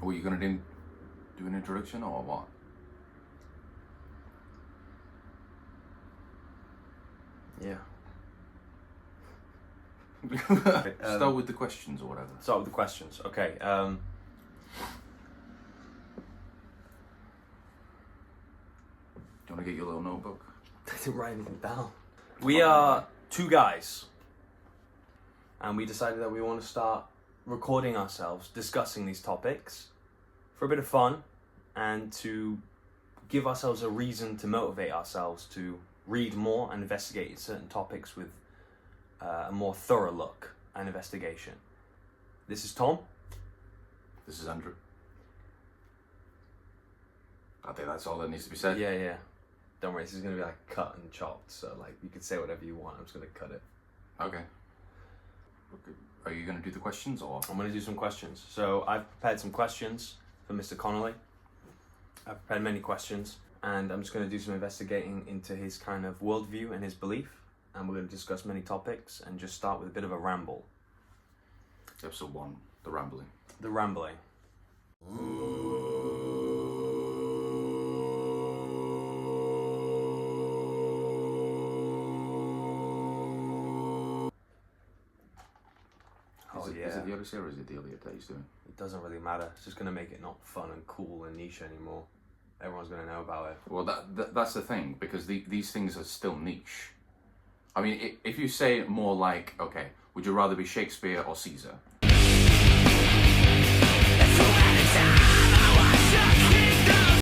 Are you gonna do an introduction or what? Yeah. Start with the questions or whatever. Start with the questions. Okay. Do you want to get your little notebook? I didn't write anything down. We are two guys, and we decided that we want to start recording ourselves discussing these topics for a bit of fun and to give ourselves a reason to motivate ourselves to read more and investigate certain topics with a more thorough look and investigation. This is Tom. This is Andrew. I think that's all that needs to be said. Yeah. Don't worry, this is going to be like cut and chopped, so like you can say whatever you want. I'm just going to cut it. Okay. Are you going to do the questions or? I'm going to do some questions. So I've prepared some questions for Mr. Connolly. I've prepared many questions, and I'm just going to do some investigating into his kind of worldview and his belief, and we're going to discuss many topics and just start with a bit of a ramble. Episode 1, the rambling. The rambling. Is it the Odyssey or is it the Iliad that he's doing? It doesn't really matter. It's just going to make it not fun and cool and niche anymore. Everyone's going to know about it. Well, that's the thing, because these things are still niche. I mean, if you say it more like, okay, would you rather be Shakespeare or Caesar?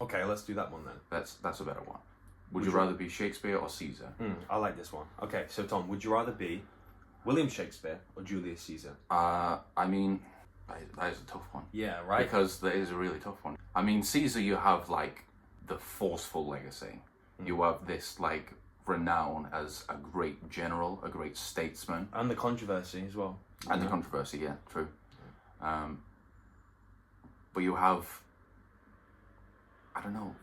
Okay, let's do that one then. That's a better one. Would you rather be Shakespeare or Caesar? I like this one. Okay, so Tom, would you rather be William Shakespeare or Julius Caesar? I mean, that is a tough one. Yeah, right? Because that is a really tough one. I mean, Caesar, you have like the forceful legacy. You have this like renown as a great general, a great statesman. And the controversy as well. And the controversy, yeah, true. But you have, I don't know,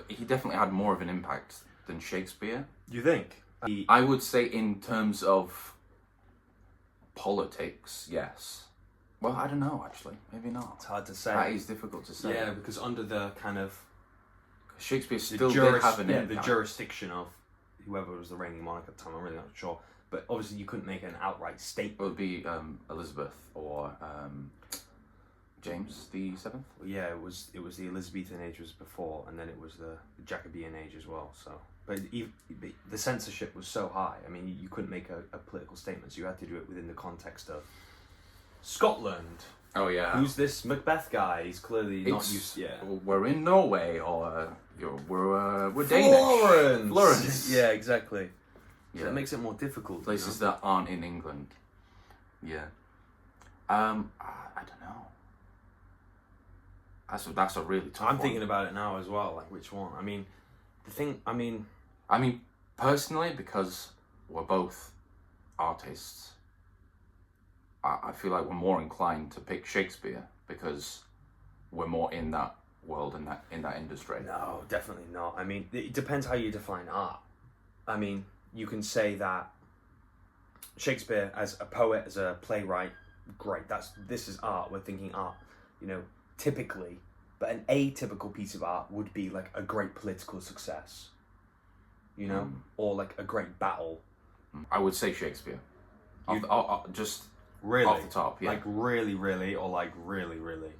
he definitely had more of an impact than Shakespeare. You think? I would say in terms of politics, yes. Well, I don't know, actually. Maybe not. It's hard to say. That is difficult to say. Yeah, because under the kind of... Shakespeare still did have an impact. The jurisdiction of whoever was the reigning monarch at the time, I'm really not sure. But obviously you couldn't make an outright statement. It would be Elizabeth or James the Seventh. Yeah, it was the Elizabethan age was before, and then it was the Jacobean age as well. So, but the censorship was so high. I mean, you couldn't make a political statement, so you had to do it within the context of Scotland. Oh yeah. Who's this Macbeth guy? He's clearly not used. Yeah. We're in Norway, or we're Danish. Florence. Yeah, exactly. Yeah. So that makes it more difficult. Places that aren't in England. Yeah. I don't know. That's a really tough one. I'm thinking about it now as well. Like which one? I mean, I mean, personally, because we're both artists, I feel like we're more inclined to pick Shakespeare because we're more in that world and in that industry. No, definitely not. I mean, it depends how you define art. I mean, you can say that Shakespeare as a poet, as a playwright, great. This is art. We're thinking art, typically. But an atypical piece of art would be like a great political success, or like a great battle. I would say Shakespeare. Just really off the top, yeah. Like really, really, or like really, really.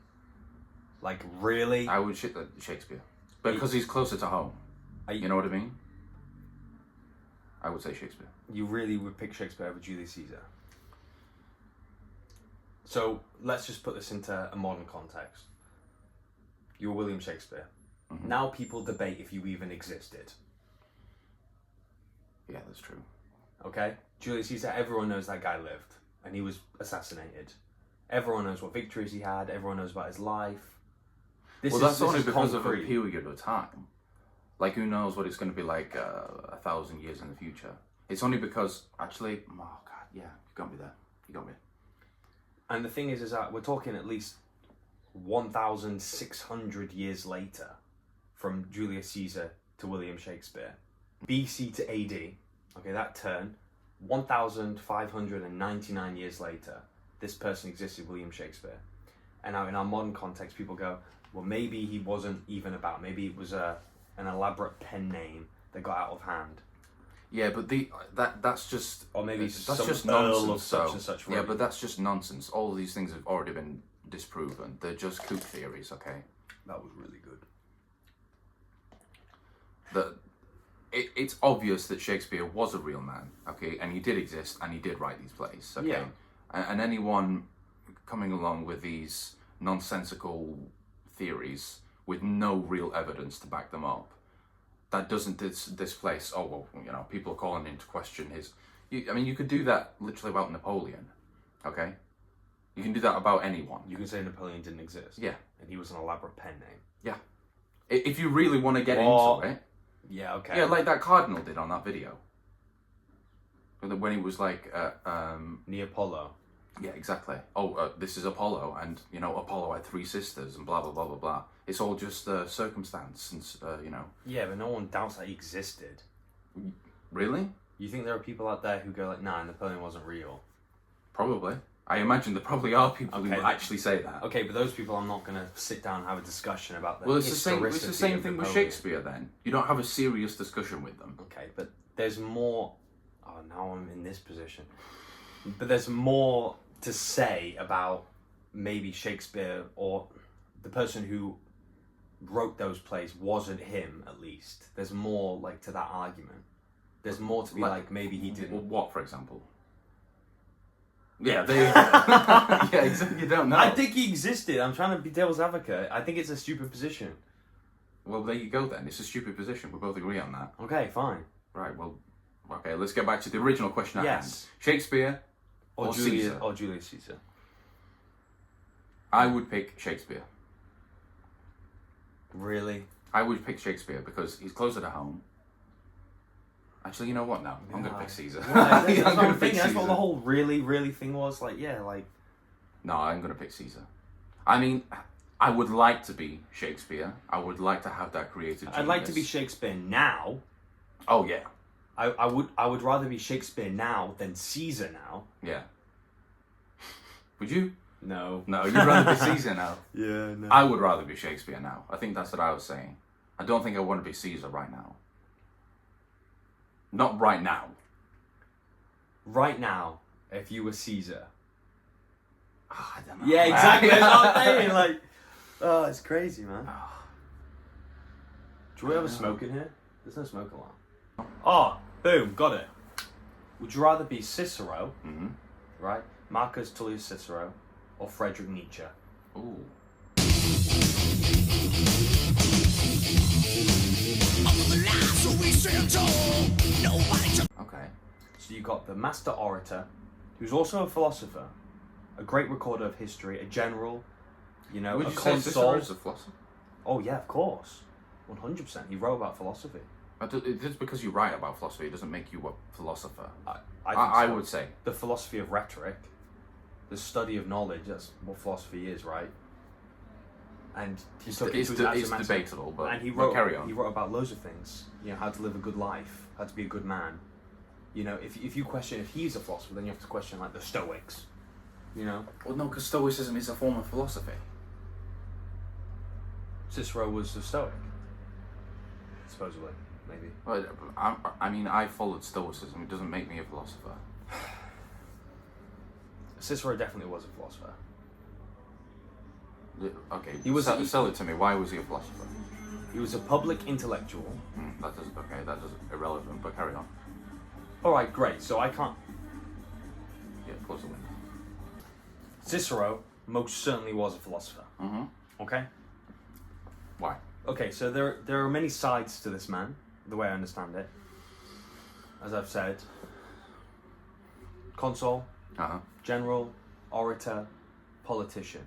Like really. I would Shakespeare, because he's closer to home. You know what I mean? I would say Shakespeare. You really would pick Shakespeare over Julius Caesar. So let's just put this into a modern context. You're William Shakespeare. Mm-hmm. Now people debate if you even existed. Yeah, that's true. Okay? Julius Caesar, everyone knows that guy lived. And he was assassinated. Everyone knows what victories he had. Everyone knows about his life. That's only because of a period of time. Like, who knows what it's going to be like 1,000 years in the future. It's only because, actually, oh God, yeah, you got me there. You got me. And the thing is that we're talking at least 1,600 years later from Julius Caesar to William Shakespeare. BC to AD, okay, that turn, 1,599 years later, this person existed, William Shakespeare. And now in our modern context, people go, well, maybe he wasn't even about. Maybe it was an elaborate pen name that got out of hand. Yeah, but that's just, Or maybe that's some just earl nonsense. of such so- and such yeah, wrote but it. that's just nonsense. All of these things have already been disproven. They're just kook theories, okay? That was really good. It's obvious that Shakespeare was a real man, okay, and he did exist and he did write these plays, okay? Yeah. And anyone coming along with these nonsensical theories with no real evidence to back them up, that doesn't displace, oh, well, you know, people are calling into question his... I mean, you could do that literally about Napoleon, okay? You can do that about anyone. You can say Napoleon didn't exist. Yeah. And he was an elaborate pen name. Yeah. If you really want to get Well, into it... Yeah, okay. Yeah, like that cardinal did on that video. When he was like, Neapolo. yeah, exactly. Oh, this is Apollo, and you know Apollo had 3 sisters, and blah blah blah blah blah. It's all just circumstance, and you know. Yeah, but no one doubts that he existed. Really? You think there are people out there who go like, nah, Napoleon wasn't real? Probably. I imagine there probably are people Okay, who actually say that. Okay, but those people, I'm not going to sit down and have a discussion about the Well, it's the same. It's the historicity same of thing with Napoleon. Shakespeare. Then you don't have a serious discussion with them. Okay, but there's more... Oh, now I'm in this position. But there's more to say about maybe Shakespeare, or the person who wrote those plays wasn't him, at least. There's more like to that argument. There's more to be like maybe he Well, didn't. what, for example? Yeah, there you go. Yeah, exactly. You don't know. I think he existed. I'm trying to be devil's advocate. I think it's a stupid position. Well, there you go then. It's a stupid position. We both agree on that. Okay, fine. Right, well, okay, let's get back to the original question at hand. Yes. Shakespeare or Caesar? Or Julius Caesar. I would pick Shakespeare. Really? I would pick Shakespeare because he's closer to home. Actually, you know what now? I'm going to pick Caesar. Yeah, that's what I'm I'm going to pick thinking. That's Caesar. what the whole really thing was. Like, yeah, like... No, I'm going to pick Caesar. I mean, I would like to be Shakespeare. I would like to have that creative genius. I'd like to be Shakespeare now. Oh, yeah. I would rather be Shakespeare now than Caesar now. Yeah. Would you? No. No, you'd rather be Caesar now. Yeah, no. I would rather be Shakespeare now. I think that's what I was saying. I don't think I want to be Caesar right now. Not right now. Right now, if you were Caesar. Oh, I don't know. Yeah, exactly. That's what I'm saying. Like, oh, it's crazy, man. Do we have a smoke in here? There's no smoke alarm. Oh, boom, got it. Would you rather be Cicero, right? Marcus Tullius Cicero, or Friedrich Nietzsche? Ooh. Okay. So you got the master orator, who's also a philosopher, a great recorder of history, a general, you know, Would a you say consul. Cicero's a philosopher? Oh yeah, of course, 100%. He wrote about philosophy. Just because you write about philosophy, it doesn't make you a philosopher. I would say. the philosophy of rhetoric, the study of knowledge. That's what philosophy is, right? And he took it to his It's axiomatic- debatable, but and he we'll wrote. carry on. He wrote about loads of things. You know, how to live a good life, how to be a good man. You know, if you question if he's a philosopher, then you have to question like the Stoics. You know, Well, no, because Stoicism is a form of philosophy. Cicero was a Stoic, supposedly, maybe. Well, I mean, I followed Stoicism. It doesn't make me a philosopher. Cicero definitely was a philosopher. Okay, He was- sell it to me. Why was he a philosopher? He was a public intellectual. That does irrelevant. But carry on. All right, great. So I can't. Yeah, close the window. Cicero most certainly was a philosopher. Okay. Why? Okay, so there are many sides to this man, the way I understand it. As I've said, consul, general, orator, politician.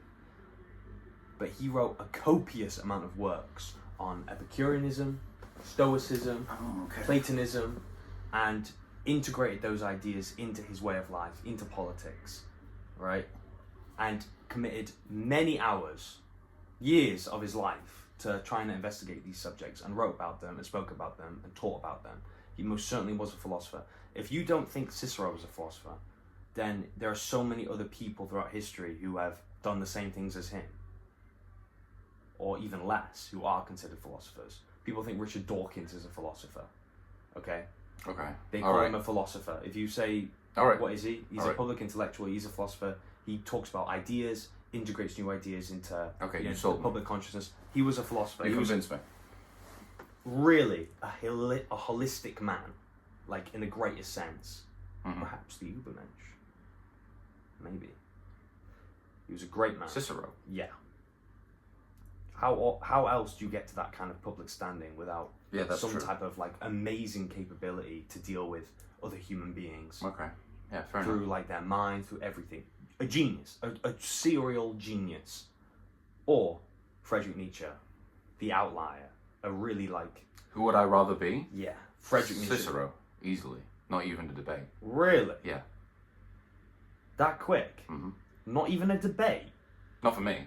But he wrote a copious amount of works on Epicureanism, Stoicism, Platonism, and integrated those ideas into his way of life, into politics, right? And committed many hours, years of his life to trying to investigate these subjects, and wrote about them and spoke about them and taught about them. He most certainly was a philosopher. If you don't think Cicero was a philosopher, then there are so many other people throughout history who have done the same things as him, or even less, who are considered philosophers. People think Richard Dawkins is a philosopher. Okay? Okay. They All call right. him a philosopher. If you say, All right. what is he? He's All a right. public intellectual, he's a philosopher. He talks about ideas, integrates new ideas into Okay, you the sold me. public consciousness. He was a philosopher. You He was convinced me. really a holistic man, like in the greatest sense. Mhm. Perhaps the Ubermensch. Maybe. He was a great man. Cicero. Yeah. How else do you get to that kind of public standing without Yeah, that's some true. type of like amazing capability to deal with other human beings Okay. Yeah, fair through enough. like their mind, through everything? A genius, a serial genius, or Friedrich Nietzsche, the outlier, a really like Who would I rather be? Friedrich Nietzsche. Cicero, easily. Not even a debate. Really? Yeah. That quick? hmm Not even a debate? Not for me.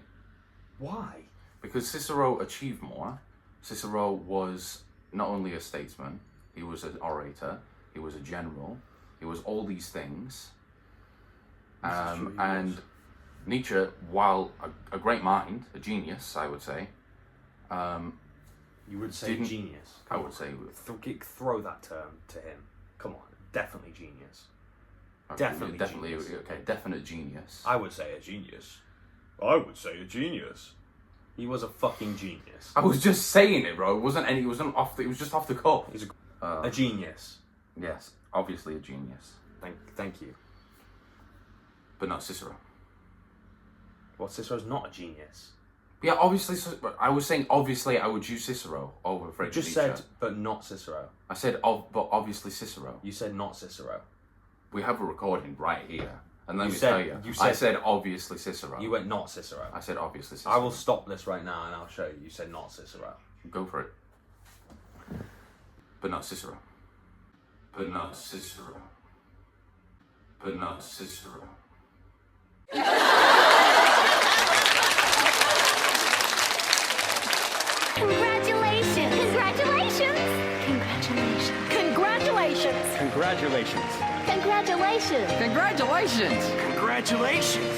Why? Because Cicero achieved more. Cicero was not only a statesman, he was an orator, he was a general, he was all these things. This is true, he And was. Nietzsche, while a great mind, a genius, I would say, You would say Didn't- genius. I would say, Throw that term to him. Come on, definitely genius. okay, Definitely definitely, genius. okay, definite genius. I would say a genius. I would say a genius. He was a fucking genius. I was just saying it, bro. It wasn't any. It wasn't off. It was just off the cuff. He's a genius. Yes, obviously a genius, Thank you. but not Cicero. Well, Cicero's not a genius. Yeah, obviously. I was saying obviously I would choose Cicero over You Friedrich just Nietzsche. said, but not Cicero. I said, but obviously Cicero. You said not Cicero. We have a recording right here, and let You me said- tell you, you I said- said obviously Cicero. You went not Cicero. I said obviously Cicero. I will stop this right now and I'll show you. You said not Cicero. Go for it. But not Cicero. But not Cicero. But not Cicero. Congratulations! Congratulations! Congratulations! Congratulations. Congratulations! Congratulations. Congratulations! Congratulations!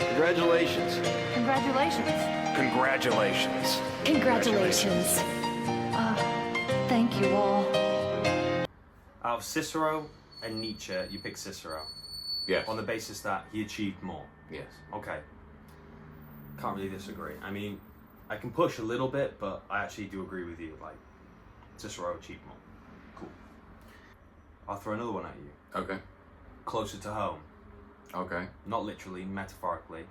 Congratulations. Congratulations! Congratulations! Congratulations! Thank you all. Out of Cicero and Nietzsche, you pick Cicero Yes. on the basis that he achieved more. Yes. Okay. Can't really disagree. I mean, I can push a little bit, but I actually do agree with you. Like, Cicero achieved more. Cool. I'll throw another one at you. Okay. Closer to home. Okay. Not literally, metaphorically.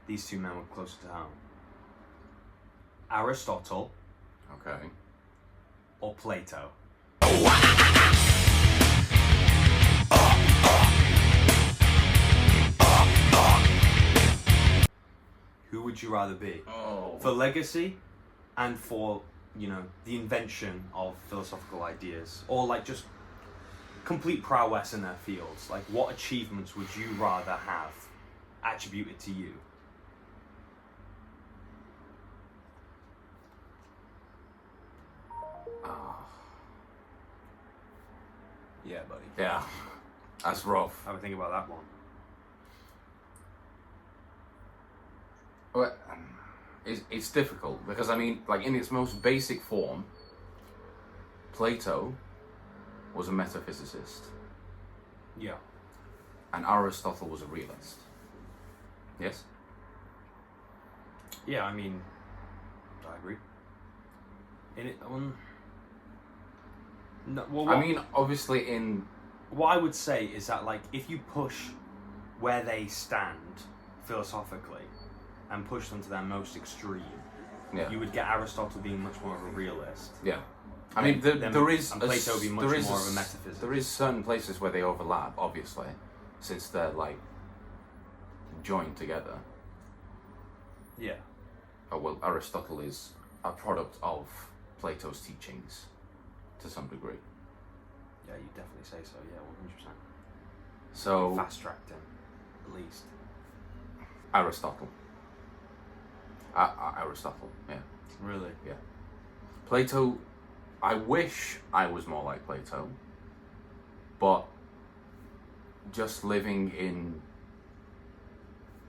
These two men were closer to home. Aristotle Okay. or Plato? Who would you rather be? Oh. For legacy and for, you know, the invention of philosophical ideas, or like just complete prowess in their fields. Like, what achievements would you rather have attributed to you? Yeah, buddy. Yeah. That's rough. Have a think about that one. Well, it's difficult because I mean, like in its most basic form, Plato was a metaphysicist Yeah. and Aristotle was a realist. Yes? Yeah, I mean, I agree. In it, no, well, I mean, obviously in... what I would say is that, like, if you push where they stand philosophically and push them to their most extreme, Yeah. you would get Aristotle being much more of a realist. Yeah. I mean, Then- there is... and Plato s- being much there is more s- of a metaphysicist. There is certain places where they overlap, obviously, since they're, like, joined together. Yeah. Oh, well, Aristotle is a product of Plato's teachings to some degree. Yeah, you definitely say so. Yeah, 100%. So, Fast tracked him, at least. Aristotle. Aristotle, yeah. Really? Yeah. Plato, I wish I was more like Plato, but just living in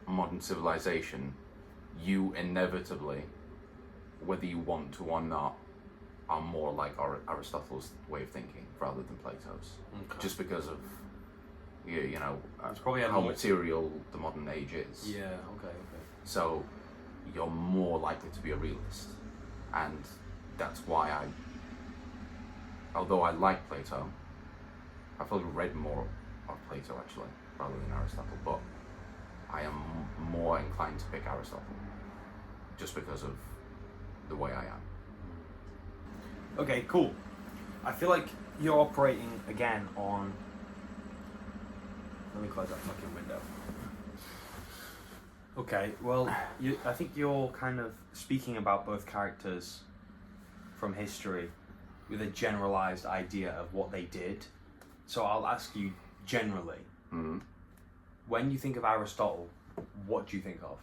modern civilization, you inevitably, whether you want to or not, are more like Aristotle's way of thinking rather than Plato's. Okay. Just because of, you know, probably how more- material the modern age is. Yeah. Okay. So you're more likely to be a realist. And that's why although I like Plato, I've probably read more of Plato actually, rather than Aristotle, but I am more inclined to pick Aristotle, just because of the way I am. Okay. Cool. I feel like you're operating again on. Let me close that fucking window. Okay, well, I think you're kind of speaking about both characters from history with a generalized idea of what they did. So I'll ask you generally, when you think of Aristotle, what do you think of?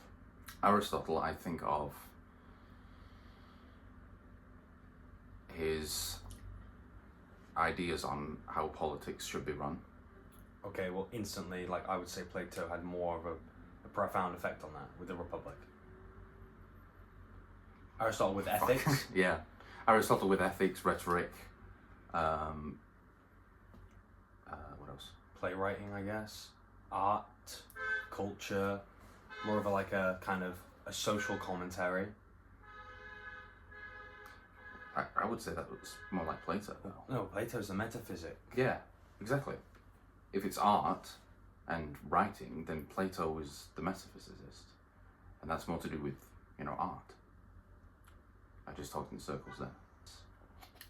Aristotle, I think of his ideas on how politics should be run. Okay, well, instantly, like I would say Plato had more of a profound effect on that with the Republic. Aristotle with ethics. Yeah. Aristotle with ethics, rhetoric, what else? Playwriting, I guess, art, culture, more of a kind of a social commentary. I would say that was more like Plato, though. No, Plato's the metaphysic. Yeah, exactly. If it's art and writing, then Plato is the metaphysicist. And that's more to do with, art. I just talked in circles there.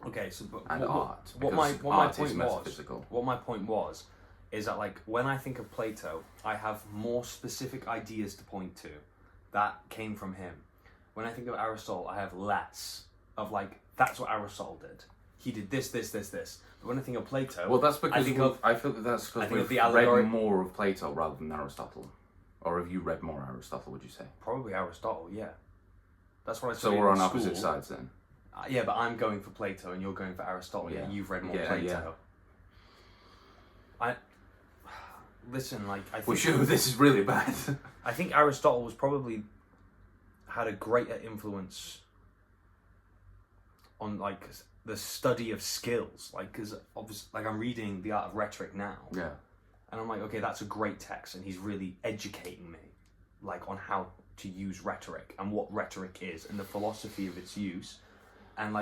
Okay, so but And art, what my because what my art is point was, metaphysical. what my point was, is that like when I think of Plato, I have more specific ideas to point to that came from him. When I think of Aristotle, I have less of like that's what Aristotle did. He did this. But when I think of Plato, Well, that's because I feel that that's I because think we've of the allegory- read more of Plato rather than Aristotle. Or have you read more Aristotle, would you say? probably Aristotle, yeah. That's what I So studied we're in on opposite school. sides then. Yeah, but I'm going for Plato and you're going for Aristotle. Yeah. Yeah, you've read more Yeah, Plato. Listen, like I think Well, sure, this is really bad. I think Aristotle was probably had a greater influence on like the study of skills, like because obviously, like I'm reading The Art of Rhetoric now, Yeah. and I'm like, okay, that's a great text, and he's really educating me, like on how to use rhetoric and what rhetoric is and the philosophy of its use, and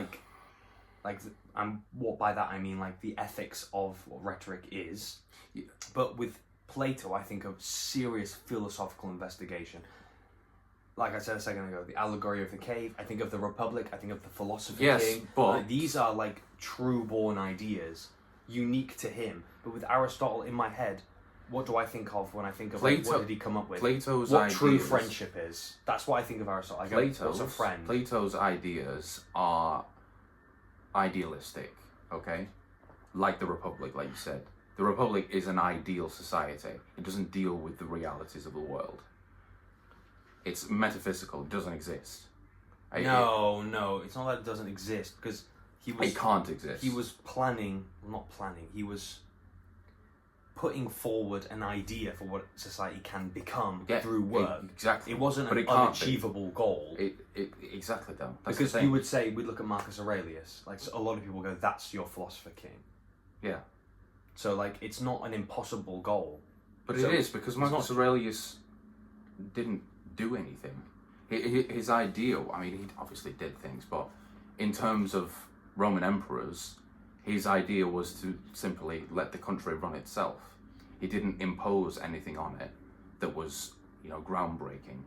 and what by that I mean like the ethics of what rhetoric is. Yeah. But with Plato, I think of serious philosophical investigation. Like I said a second ago, the allegory of the cave. I think of the Republic. I think of the Philosopher Yes, King. but- Like, these are like true-born ideas, unique to him. But with Aristotle in my head, what do I think of when I think of like, what did he come up with? Plato's what ideas, true friendship is. That's what I think of Aristotle. I go, what's a friend? Plato's ideas are idealistic, okay? Like the Republic, like you said. The Republic is an ideal society. It doesn't deal with the realities of the world. It's metaphysical. It doesn't exist. No, it's not that it doesn't exist because he was. It can't exist. He was not planning. He was putting forward an idea for what society can become through work. Exactly. It wasn't But an it can't be. unachievable goal. Exactly though. That's Because the you thing. would say, we'd look at Marcus Aurelius. Like so a lot of people go, that's your philosopher king. Yeah. So like, it's not an impossible goal. But So it is, because Marcus Aurelius didn't do anything. His ideal, I mean, he obviously did things, but in terms of Roman emperors, his idea was to simply let the country run itself. He didn't impose anything on it that was, groundbreaking.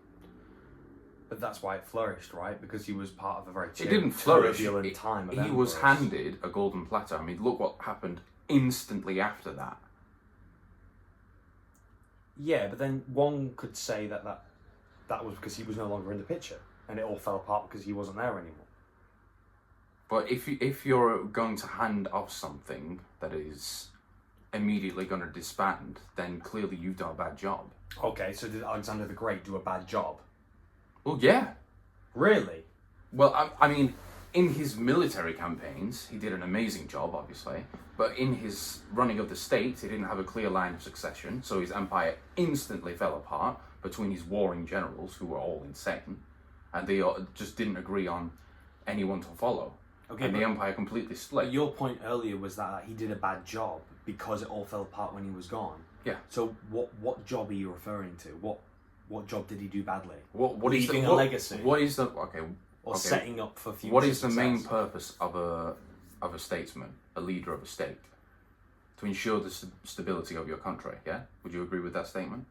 But that's why it flourished, right? Because he was part of a very It didn't flourish. turbulent time of He was emperors. handed a golden platter. I mean, look what happened instantly after that. Yeah, but then one could say that was because he was no longer in the picture, and it all fell apart because he wasn't there anymore. But if you're going to hand off something that is immediately going to disband, then clearly you've done a bad job. Okay, so did Alexander the Great do a bad job? Well, yeah. Really? Well, I mean, in his military campaigns, he did an amazing job, obviously. But in his running of the state, he didn't have a clear line of succession, so his empire instantly fell apart between his warring generals, who were all insane, and they just didn't agree on anyone to follow. Okay, and the but- empire completely split. But your point earlier was that he did a bad job because it all fell apart when he was gone. Yeah. So what job are you referring to? What job did he do badly? What is Leaving the, a what, legacy. What is the okay? Or okay. setting up for future What is the main success? purpose of a statesman, a leader of a state? To ensure the stability of your country. Yeah. Would you agree with that statement?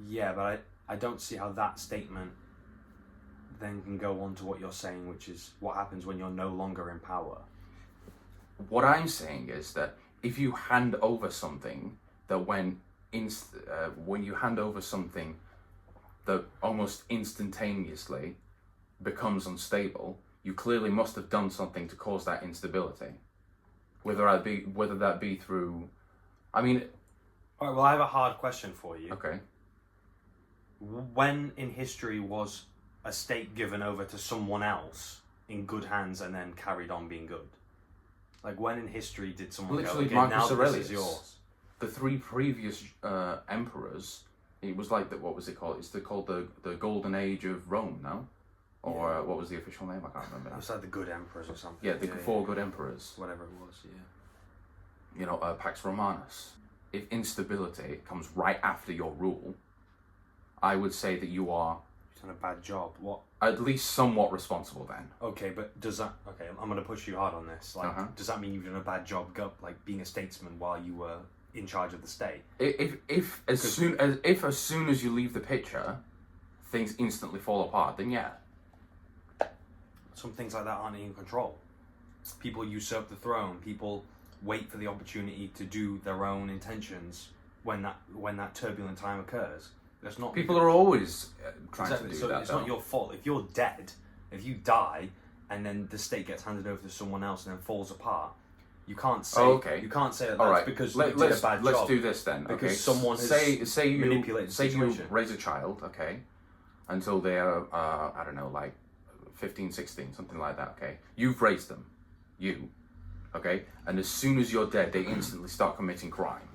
Yeah, but I don't see how that statement then can go on to what you're saying, which is what happens when you're no longer in power. What I'm saying is that if you hand over something that when you hand over something that almost instantaneously becomes unstable, you clearly must have done something to cause that instability. Whether that be through, I mean, All right, well, I have a hard question for you. okay, When in history was a state given over to someone else in good hands and then carried on being good? Like, when in history did someone literally go, okay, Marcus now Aurelius. this is yours? The three previous emperors, it was like what was it called? It's called the Golden Age of Rome now, or what was the official name? I can't remember It now. was like the good emperors or something. Yeah, the four good emperors. Whatever it was, yeah. You know, Pax Romanus. If instability comes right after your rule, I would say that you are You've done a bad job. What? at least somewhat responsible then. Okay, but does that... Okay, I'm going to push you hard on this. Like, does that mean you've done a bad job, like, being a statesman while you were in charge of the state? If as soon as you leave the picture, things instantly fall apart, then yeah. Some things like that aren't in control. People usurp the throne. People wait for the opportunity to do their own intentions when that turbulent time occurs. That's not People are always trying exactly. to do So that. it's though. not your fault if you're dead. If you die and then the state gets handed over to someone else and then falls apart, you can't say. okay. You can't say that All that's right. because Let, you did a let's bad let's job. do this then. because Okay. someone has say you manipulated the say you situation. raise a child, okay, until they're I don't know, like 15, 16, something like that. Okay, you've raised them, okay, and as soon as you're dead, they instantly start committing crime.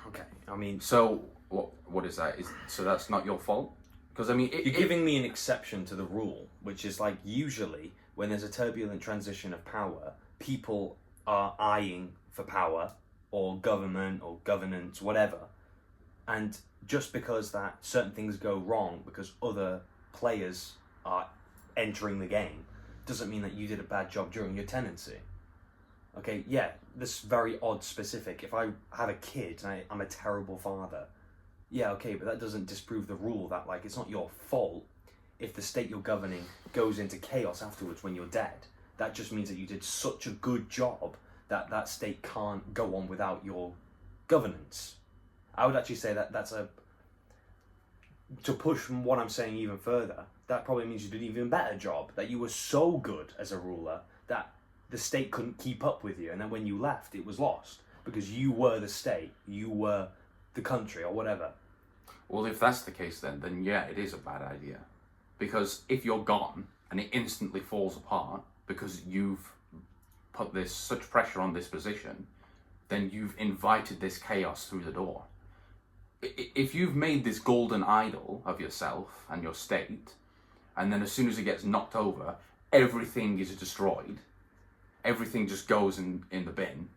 Okay, I mean, So what is that? So that's not your fault? Because I mean, you're giving me an exception to the rule, which is like usually when there's a turbulent transition of power, people are eyeing for power or government or governance, whatever. And just because that certain things go wrong because other players are entering the game, doesn't mean that you did a bad job during your tenancy. Okay, yeah, this very odd specific. If I have a kid and I'm a terrible father, yeah, okay, but that doesn't disprove the rule that, like, it's not your fault if the state you're governing goes into chaos afterwards when you're dead. That just means that you did such a good job that that state can't go on without your governance. I would actually say that that's a... To push what I'm saying even further, that probably means you did an even better job, that you were so good as a ruler that the state couldn't keep up with you, and then when you left, it was lost, because you were the state, you were the country, or whatever. Well, if that's the case, then yeah, it is a bad idea. Because if you're gone and it instantly falls apart because you've put such pressure on this position, then you've invited this chaos through the door. If you've made this golden idol of yourself and your state, and then as soon as it gets knocked over, everything is destroyed, everything just goes in the bin,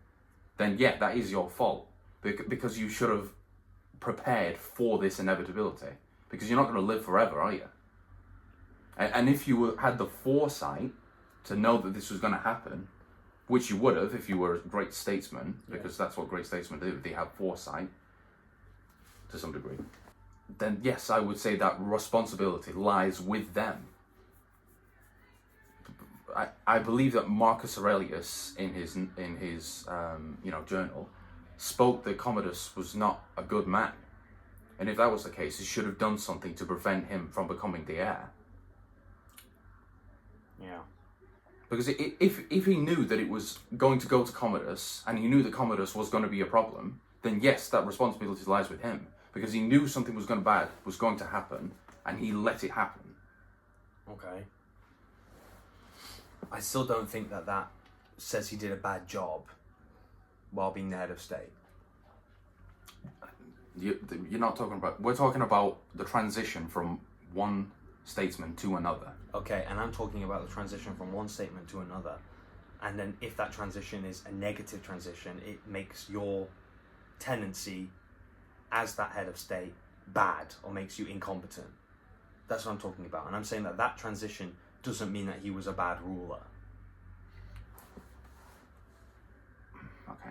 then yeah, that is your fault. Because you should have prepared for this inevitability, because you're not going to live forever, are you? And if you had the foresight to know that this was going to happen, which you would have if you were a great statesman, because that's what great statesmen do, they have foresight to some degree, then yes, I would say that responsibility lies with them. I believe that Marcus Aurelius in his journal spoke that Commodus was not a good man, and if that was the case, he should have done something to prevent him from becoming the heir. Yeah. Because if he knew that it was going to go to Commodus, and he knew that Commodus was going to be a problem, then yes, that responsibility lies with him, because he knew something was going to happen, and he let it happen. Okay. I still don't think that says he did a bad job while being the head of state. You're not talking about. We're talking about the transition from one statesman to another. Okay, and I'm talking about the transition from one statement to another. And then if that transition is a negative transition, it makes your tendency as that head of state bad or makes you incompetent. That's what I'm talking about. And I'm saying that that transition doesn't mean that he was a bad ruler. Okay,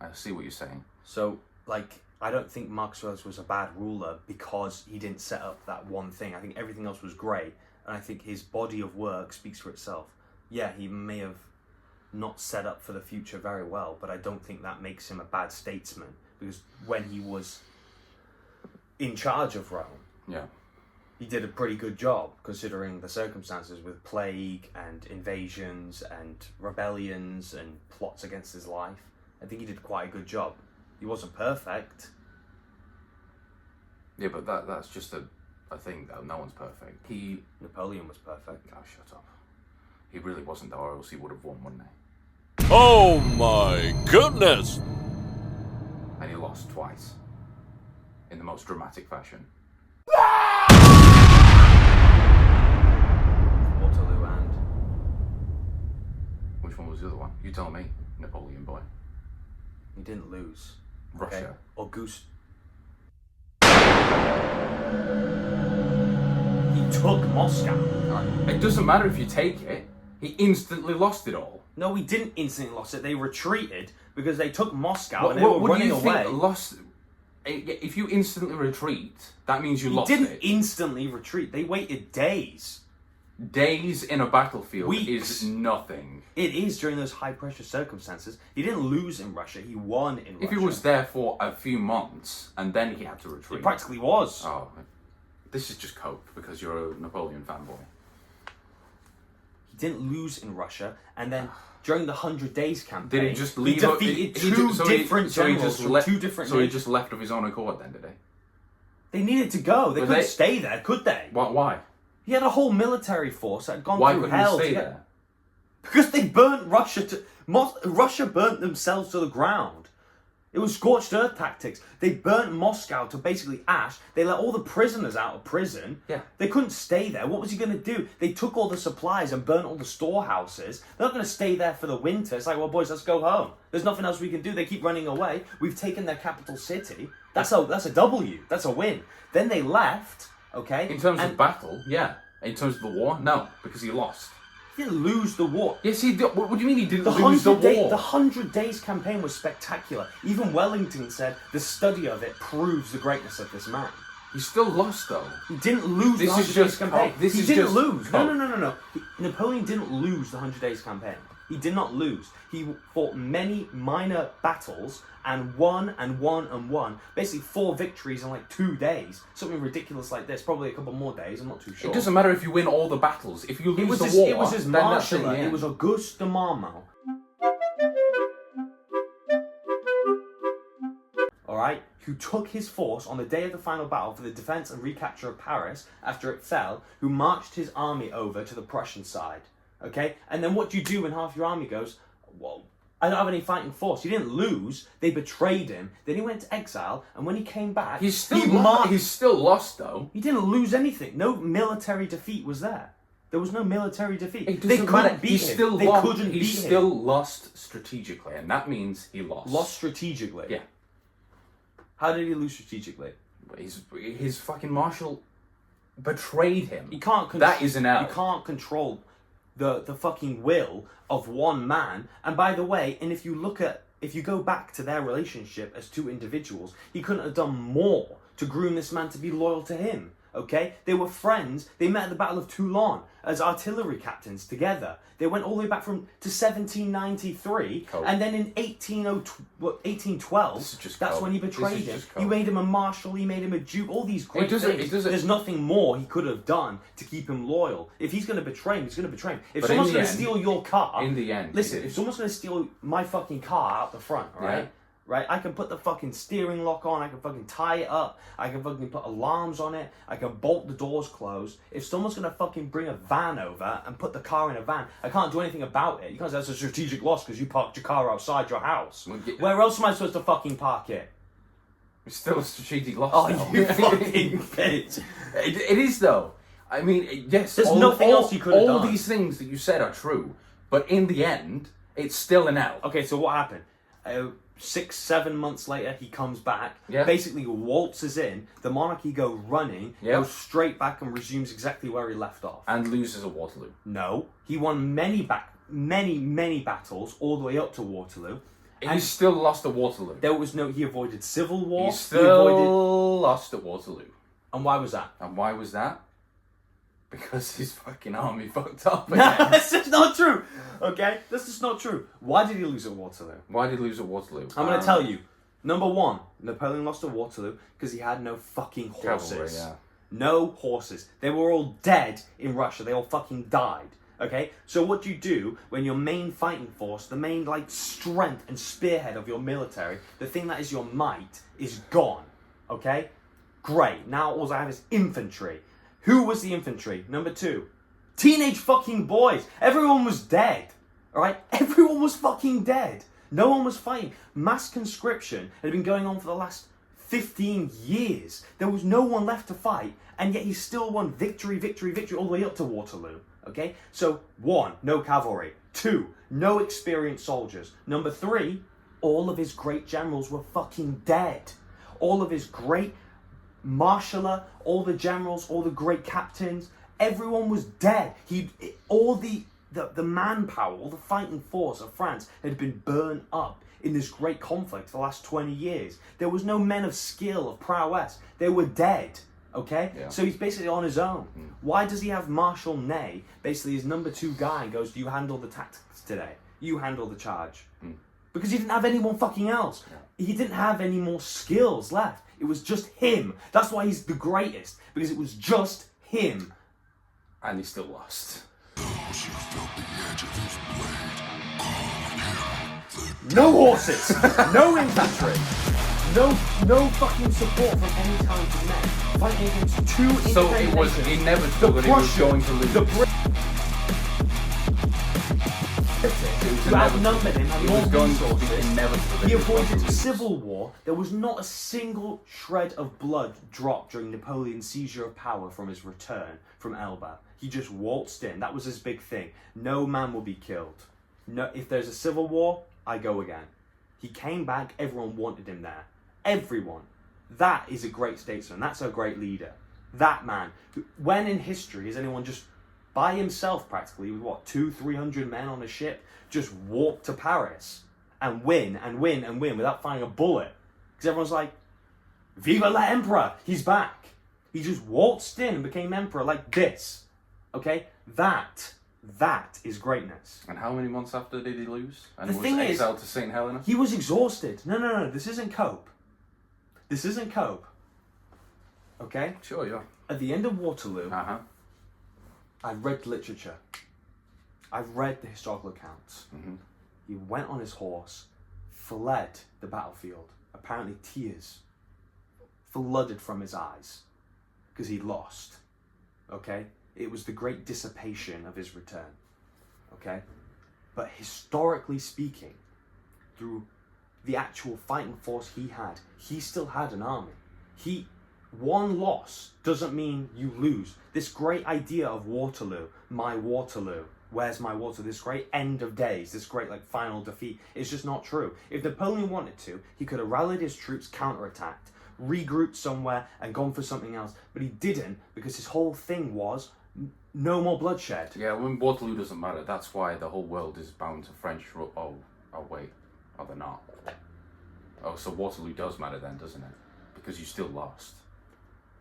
I see what you're saying. So, like, I don't think Marcus Aurelius was a bad ruler because he didn't set up that one thing. I think everything else was great. And I think his body of work speaks for itself. Yeah, he may have not set up for the future very well, but I don't think that makes him a bad statesman, because when he was in charge of Rome, Yeah. he did a pretty good job considering the circumstances with plague and invasions and rebellions and plots against his life. I think he did quite a good job. He wasn't perfect. Yeah, but that's just a thing though. No one's perfect. Napoleon was perfect. Oh, shut up. He really wasn't though, or else he would have won, wouldn't he? Oh my goodness! And he lost twice. In the most dramatic fashion. Waterloo and... Which one was the other one? You tell me, Napoleon boy. He didn't lose. Russia. Auguste. He took Moscow. It doesn't matter if you take it. He instantly lost it all. No, he didn't instantly lost it. They retreated because they took Moscow and they were What do running you away. think lost? If you instantly retreat, that means you He lost didn't it. instantly retreat. They waited days. Days in a battlefield Weeks. is nothing. It is during those high pressure circumstances. He didn't lose in Russia. He won in Russia. If he was there for a few months and then he had to It retreat. practically was. Oh, this is just cope because you're a Napoleon fanboy. He didn't lose in Russia, and then during the 100 Days campaign, Did he just leave? He defeated two different generals from two different So he nations. just left of his own accord then, did he? They needed to go. They But couldn't they- stay there, could they? Why? He had a whole military force that had gone Why through couldn't he hell stay to get- there? Because they burnt Russia to... Russia burnt themselves to the ground. It was scorched earth tactics. They burnt Moscow to basically ash. They let all the prisoners out of prison. Yeah. They couldn't stay there. What was he going to do? They took all the supplies and burnt all the storehouses. They're not going to stay there for the winter. It's like, well, boys, let's go home. There's nothing else we can do. They keep running away. We've taken their capital city. That's a W. That's a win. Then they left, okay? In terms and of battle, yeah. In terms of the war, no, because he lost. he didn't lose the war. Yes, he did. What do you mean he didn't The lose the 100 war? the 100 Days campaign was spectacular. Even Wellington said the study of it proves the greatness of this man. He still lost though. He didn't lose This the 100 is Days just campaign. cope. This he is didn't just lose. cope. No. Napoleon didn't lose the 100 Days campaign. He did not lose. He fought many minor battles and won. Basically 4 victories in like 2 days. Something ridiculous like this. Probably a couple more days. I'm not too sure. It doesn't matter if you win all the battles. If you It lose was the his, war, it was his then that's marshal. the It end. was Auguste de Marmont. Alright, who took his force on the day of the final battle for the defense and recapture of Paris after it fell, who marched his army over to the Prussian side. Okay? And then what do you do when half your army goes, well, I don't have any fighting force. He didn't lose. They betrayed him. Then he went to exile, and when he came back, He's still he marched. he's still lost though. He didn't lose anything. No military defeat was there. There was no military defeat. It They doesn't couldn't matter. beat He's him. still They lost. couldn't beat He's him. still lost strategically, and that means he lost. Lost strategically. Yeah. How did he lose strategically? His fucking marshal betrayed him. You can't. That is an L. You can't control the fucking will of one man. And by the way, and if you go back to their relationship as two individuals, he couldn't have done more to groom this man to be loyal to him. Okay, they were friends. They met at the Battle of Toulon as artillery captains together. They went all the way back to 1793, Cope. and then in 1812, This is just that's cope. when he This betrayed is him. just He cope. made him a marshal. He made him a duke. All these great doesn't- things. it doesn't- There's nothing more he could have done to keep him loyal. If he's going to betray him, he's going to betray him. If But in someone's the going to end- steal your car, in the end, he listen. did. If someone's going to steal my fucking car out the front, right? Yeah. Right, I can put the fucking steering lock on, I can fucking tie it up, I can fucking put alarms on it, I can bolt the doors closed. If someone's gonna fucking bring a van over and put the car in a van, I can't do anything about it. You can't say that's a strategic loss because you parked your car outside your house. Well, yeah. Where else am I supposed to fucking park it? It's still a strategic loss. Oh, though. you fucking bitch. It is though. I mean, yes. There's nothing else you could have All done. these things that you said are true, but in the end, it's still an L. Okay, so what happened? 6-7 months later, he comes back. Yeah. Basically, waltzes in. The monarchy go running. Yeah. Goes straight back and resumes exactly where he left off. And loses at Waterloo. No, he won many battles all the way up to Waterloo. He still lost at Waterloo. There was no. He avoided civil war. He still lost at Waterloo. And why was that? And why was that? Because his fucking army fucked up again. That's just not true. Okay, that's just not true. Why did he lose at Waterloo? Why did he lose at Waterloo? I'm going to tell you. Number one, Napoleon lost at Waterloo because he had no fucking horses. Cavalry, yeah. No horses. They were all dead in Russia. They all fucking died. Okay? So what you do when your main fighting force, the main like strength and spearhead of your military, the thing that is your might, is gone. Okay? Great. Now all I have is infantry. Who was the infantry? Number 2. Teenage fucking boys. Everyone was dead. Alright? Everyone was fucking dead. No one was fighting. Mass conscription had been going on for the last 15 years. There was no one left to fight, and yet he still won victory all the way up to Waterloo. Okay? So, 1, no cavalry. 2, no experienced soldiers. Number 3, all of his great generals were fucking dead. All of his great marshaller, all the generals, all the great captains, everyone was dead. All the manpower, all the fighting force of France had been burned up in this great conflict for the last 20 years. There was no men of skill, of prowess. They were dead. Okay? Yeah. So he's basically on his own. Why does he have Marshal Ney, basically his number 2 guy, and goes, do you handle the tactics today? You handle the charge. Because he didn't have anyone fucking else. Yeah. He didn't have any more skills left. It was just him. That's why he's the greatest. Because it was just him. And he still lost. No horses, no infantry, no fucking support from any talented men. Fighting against 2 So independent it was nations. inevitable that he was going to lose. The British who outnumbered him, had It more was going to be resources. inevitable that He was going to avoided lose. civil war. There was not a single shred of blood dropped during Napoleon's seizure of power from his return from Elba. He just waltzed in. That was his big thing. No man will be killed. No, if there's a civil war, I go again. He came back. Everyone wanted him there. Everyone. That is a great statesman. That's a great leader. That man. When in history has anyone just by himself practically with what 200-300 men on a ship just walk to Paris and win and win and win without firing a bullet? Because everyone's like, Viva l'Empereur, he's back. He just waltzed in and became emperor like this. Okay? That is greatness. And how many months after did he lose? And The was thing is- exiled to St. Helena? He was exhausted. No, this isn't cope. This isn't cope. Okay? Sure, yeah. At the end of Waterloo, Uh-huh. I've read literature. I've read the historical accounts. Mhm. He went on his horse, fled the battlefield. Apparently tears flooded from his eyes because he lost. Okay? It was the great dissipation of his return. Okay? But historically speaking, through the actual fighting force he still had an army. One loss doesn't mean you lose. This great idea of Waterloo, my Waterloo, where's my Waterloo, this great end of days, this great like final defeat, is just not true. If Napoleon wanted to, he could have rallied his troops, counterattacked, regrouped somewhere and gone for something else. But he didn't, because his whole thing was no more bloodshed. Yeah, when Waterloo doesn't matter, that's why the whole world is bound to French rule. Oh, wait. Oh, they're not. Oh, so Waterloo does matter then, doesn't it? Because you still lost.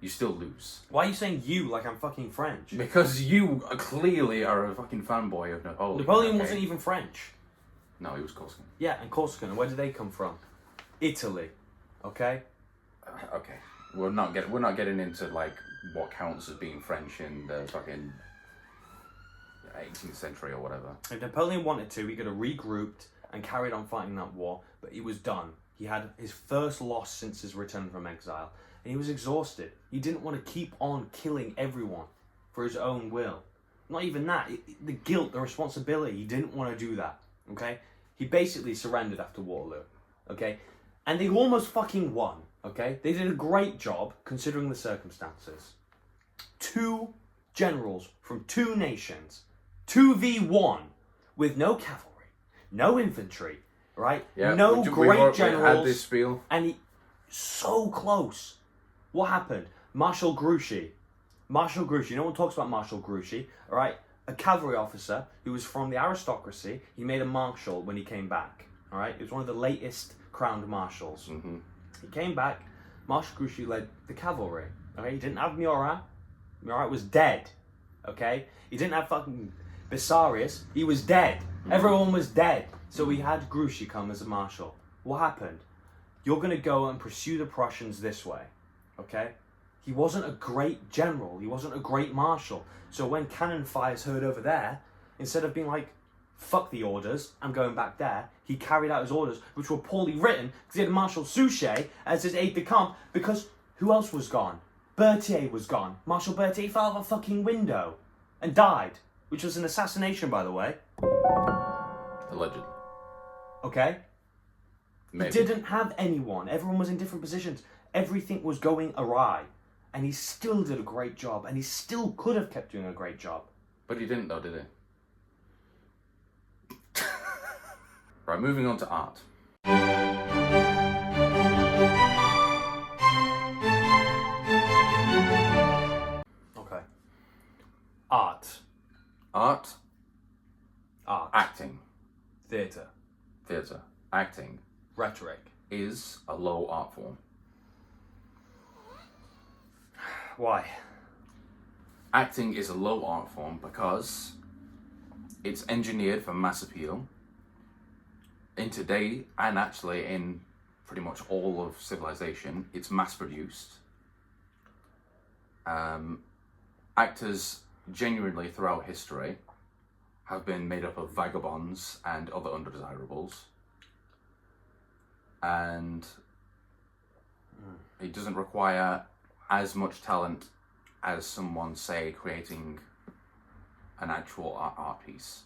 You still lose. Why are you saying you like I'm fucking French? Because you clearly are a fucking fanboy of Napoleon. Napoleon okay? wasn't even French. No, he was Corsican. Yeah, and Corsican. Where did they come from? Italy. Okay? Okay. We're not getting into like what counts as being French in the fucking 18th century or whatever. If Napoleon wanted to, he could have regrouped and carried on fighting that war, but he was done. He had his first loss since his return from exile, and he was exhausted. He didn't want to keep on killing everyone for his own will. Not even that. The guilt, the responsibility, he didn't want to do that. Okay? He basically surrendered after Waterloo. Okay? And they almost fucking won. Okay? They did a great job considering the circumstances. 2 generals from 2 nations, 2v1, with no cavalry, no infantry, right? No great generals. Had this spiel. And so close. What happened? Marshal Grouchy. Marshal Grouchy. No one talks about Marshal Grouchy, all right? A cavalry officer who was from the aristocracy. He made a marshal when he came back, all right? He was one of the latest crowned marshals. Mm-hmm. He came back. Marshal Grouchy led the cavalry. Okay, he didn't have Murat. Murat was dead. Okay, he didn't have fucking Bessarius. He was dead. Everyone was dead. So we had Grouchy come as a marshal. What happened? You're gonna go and pursue the Prussians this way. Okay, he wasn't a great general. He wasn't a great marshal. So when cannon fire's heard over there, instead of being like, fuck the orders, I'm going back there, he carried out his orders, which were poorly written, because he had Marshal Suchet as his aide-de-camp, because who else was gone? Berthier was gone. Marshal Berthier fell out of a fucking window and died, which was an assassination, by the way. Allegedly. Okay? Maybe. He didn't have anyone. Everyone was in different positions. Everything was going awry. And he still did a great job, and he still could have kept doing a great job. But he didn't though, did he? Right, moving on to art. Okay. Art. Art, Art. acting, Theatre. theatre, acting Rhetoric. is a low art form. Why? Acting is a low art form because it's engineered for mass appeal. In today, and actually in pretty much all of civilization, it's mass produced. Actors genuinely throughout history have been made up of vagabonds and other undesirables. And it doesn't require as much talent as someone, say, creating an actual art piece,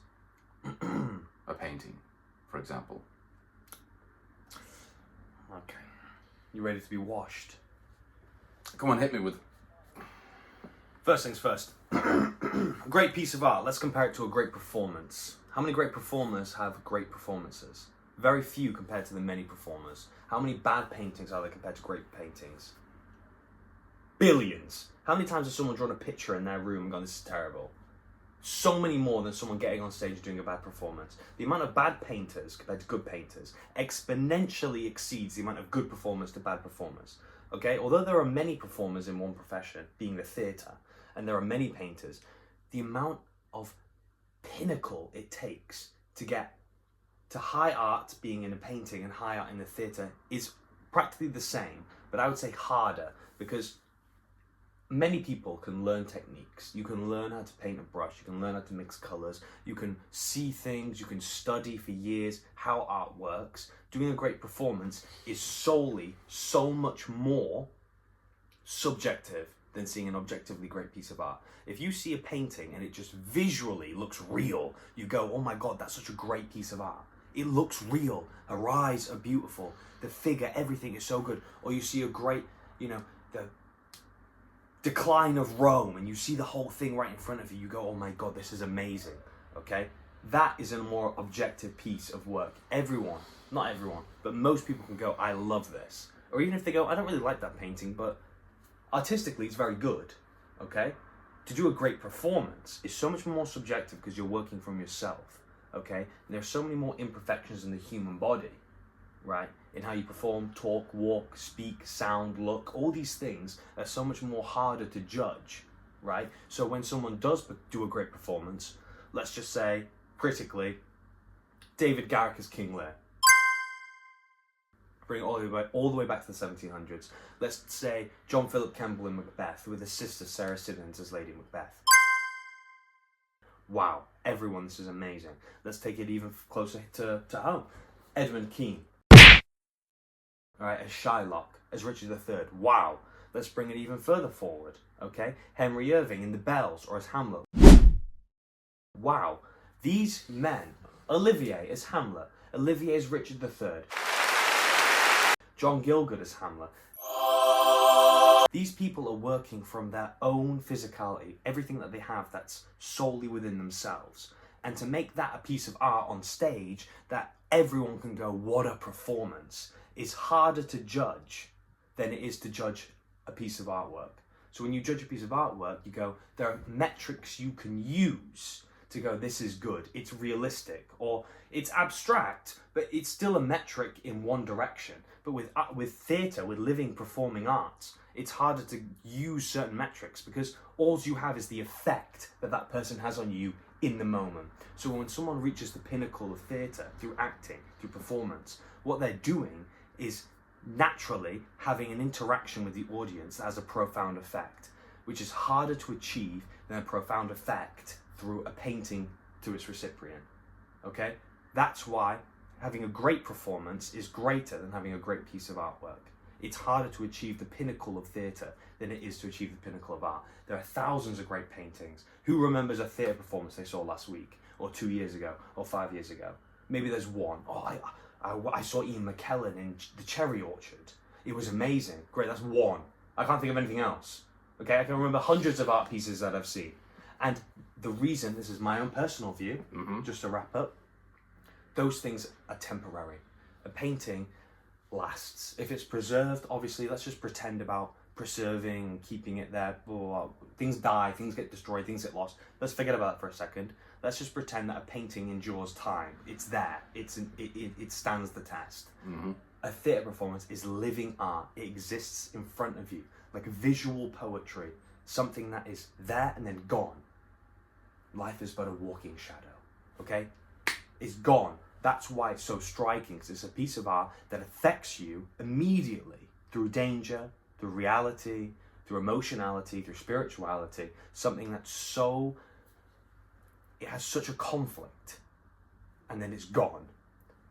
a painting, for example. Okay. You ready to be washed? Come on, hit me with... First things first. A great piece of art. Let's compare it to a great performance. How many great performers have great performances? Very few compared to the many performers. How many bad paintings are there compared to great paintings? Billions. How many times has someone drawn a picture in their room and gone, this is terrible? So many more than someone getting on stage doing a bad performance. The amount of bad painters compared to good painters exponentially exceeds the amount of good performers to bad performers. Okay? Although there are many performers in one profession, being the theatre, and there are many painters, the amount of pinnacle it takes to get to high art being in a painting and high art in the theatre is practically the same, but I would say harder, because many people can learn techniques. You can learn how to paint a brush, you can learn how to mix colours, you can see things, you can study for years how art works. Doing a great performance is solely so much more subjective than seeing an objectively great piece of art. If you see a painting and it just visually looks real, you go, oh my god, that's such a great piece of art. It looks real, her eyes are beautiful, the figure, everything is so good. Or you see a great, the decline of Rome, and you see the whole thing right in front of you, you go, oh my god, this is amazing, okay? That is a more objective piece of work. Everyone, not everyone, but most people can go, I love this. Or even if they go, I don't really like that painting, but artistically it's very good, okay? To do a great performance is so much more subjective because you're working from yourself, okay? And there's so many more imperfections in the human body, right? In how you perform, talk, walk, speak, sound, look, all these things are so much more harder to judge, right? So when someone does do a great performance, let's just say, critically, David Garrick as King Lear. Bring it all the way back to the 1700s. Let's say John Philip Kemble in Macbeth with his sister Sarah Siddons as Lady Macbeth. Wow, everyone, this is amazing. Let's take it even closer to home. Edmund Kean. Alright, as Shylock, as Richard III. Wow. Let's bring it even further forward, okay? Henry Irving in The Bells, or as Hamlet. Wow. These men. Olivier as Hamlet. Olivier as Richard III. John Gielgud as Hamlet. these people are working from their own physicality, everything that they have that's solely within themselves. And to make that a piece of art on stage that everyone can go, what a performance, is harder to judge than it is to judge a piece of artwork. So when you judge a piece of artwork, you go, there are metrics you can use to go, this is good, it's realistic, or it's abstract, but it's still a metric in one direction. But with theatre, with living performing arts, it's harder to use certain metrics because all you have is the effect that that person has on you in the moment. So when someone reaches the pinnacle of theatre through acting, through performance, what they're doing is naturally having an interaction with the audience that has a profound effect, which is harder to achieve than a profound effect through a painting to its recipient. Okay? That's why having a great performance is greater than having a great piece of artwork. It's harder to achieve the pinnacle of theatre than it is to achieve the pinnacle of art. There are thousands of great paintings. Who remembers a theatre performance they saw last week, or 2 years ago, or 5 years ago? Maybe there's one. Oh, I saw Ian McKellen in The Cherry Orchard. It was amazing. Great, that's one. I can't think of anything else. Okay, I can remember hundreds of art pieces that I've seen. And the reason, this is my own personal view, just to wrap up, those things are temporary. A painting lasts. If it's preserved, obviously, let's just pretend about preserving, keeping it there, blah, blah, blah. Things die, things get destroyed, things get lost. Let's forget about that for a second. Let's just pretend that a painting endures time. It's there. It stands the test. A theatre performance is living art. It exists in front of you, like visual poetry, something that is there and then gone. Life is but a walking shadow, okay? It's gone. That's why it's so striking, because it's a piece of art that affects you immediately through danger, through reality, through emotionality, through spirituality, something that's so, it has such a conflict, and then it's gone.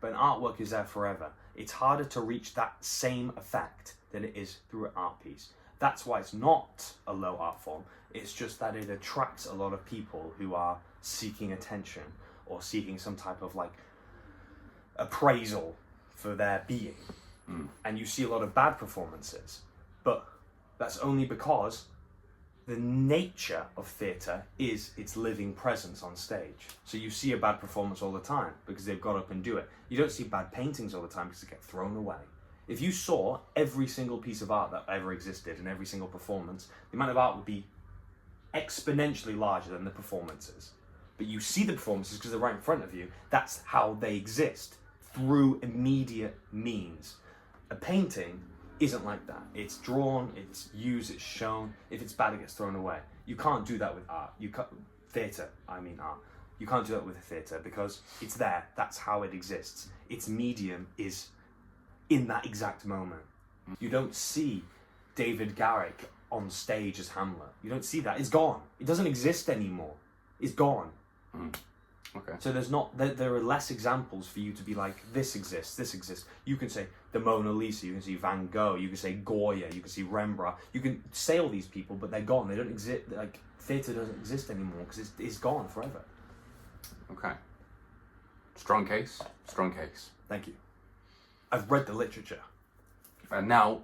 But an artwork is there forever. It's harder to reach that same effect than it is through an art piece. That's why it's not a low art form. It's just that it attracts a lot of people who are seeking attention or seeking some type of like appraisal for their being. And you see a lot of bad performances, but that's only because the nature of theatre is its living presence on stage. So you see a bad performance all the time because they've got up and do it. You don't see bad paintings all the time because they get thrown away. If you saw every single piece of art that ever existed and every single performance, the amount of art would be exponentially larger than the performances. But you see the performances because they're right in front of you. That's how they exist, through immediate means. A painting isn't like that. It's drawn, it's used, it's shown. If it's bad, it gets thrown away. You can't do that with art. You can't, theatre, I mean art. You can't do that with theatre because it's there. That's how it exists. Its medium is in that exact moment. You don't see David Garrick on stage as Hamlet. You don't see that. It's gone. It doesn't exist anymore. It's gone. Okay. So there are less examples for you to be like, this exists, this exists. You can say the Mona Lisa, you can see Van Gogh, you can say Goya, you can see Rembrandt. You can say all these people, but they're gone. They don't exist. Like, theatre doesn't exist anymore because it's gone forever. Okay. Strong case. Strong case. Thank you. I've read the literature. And now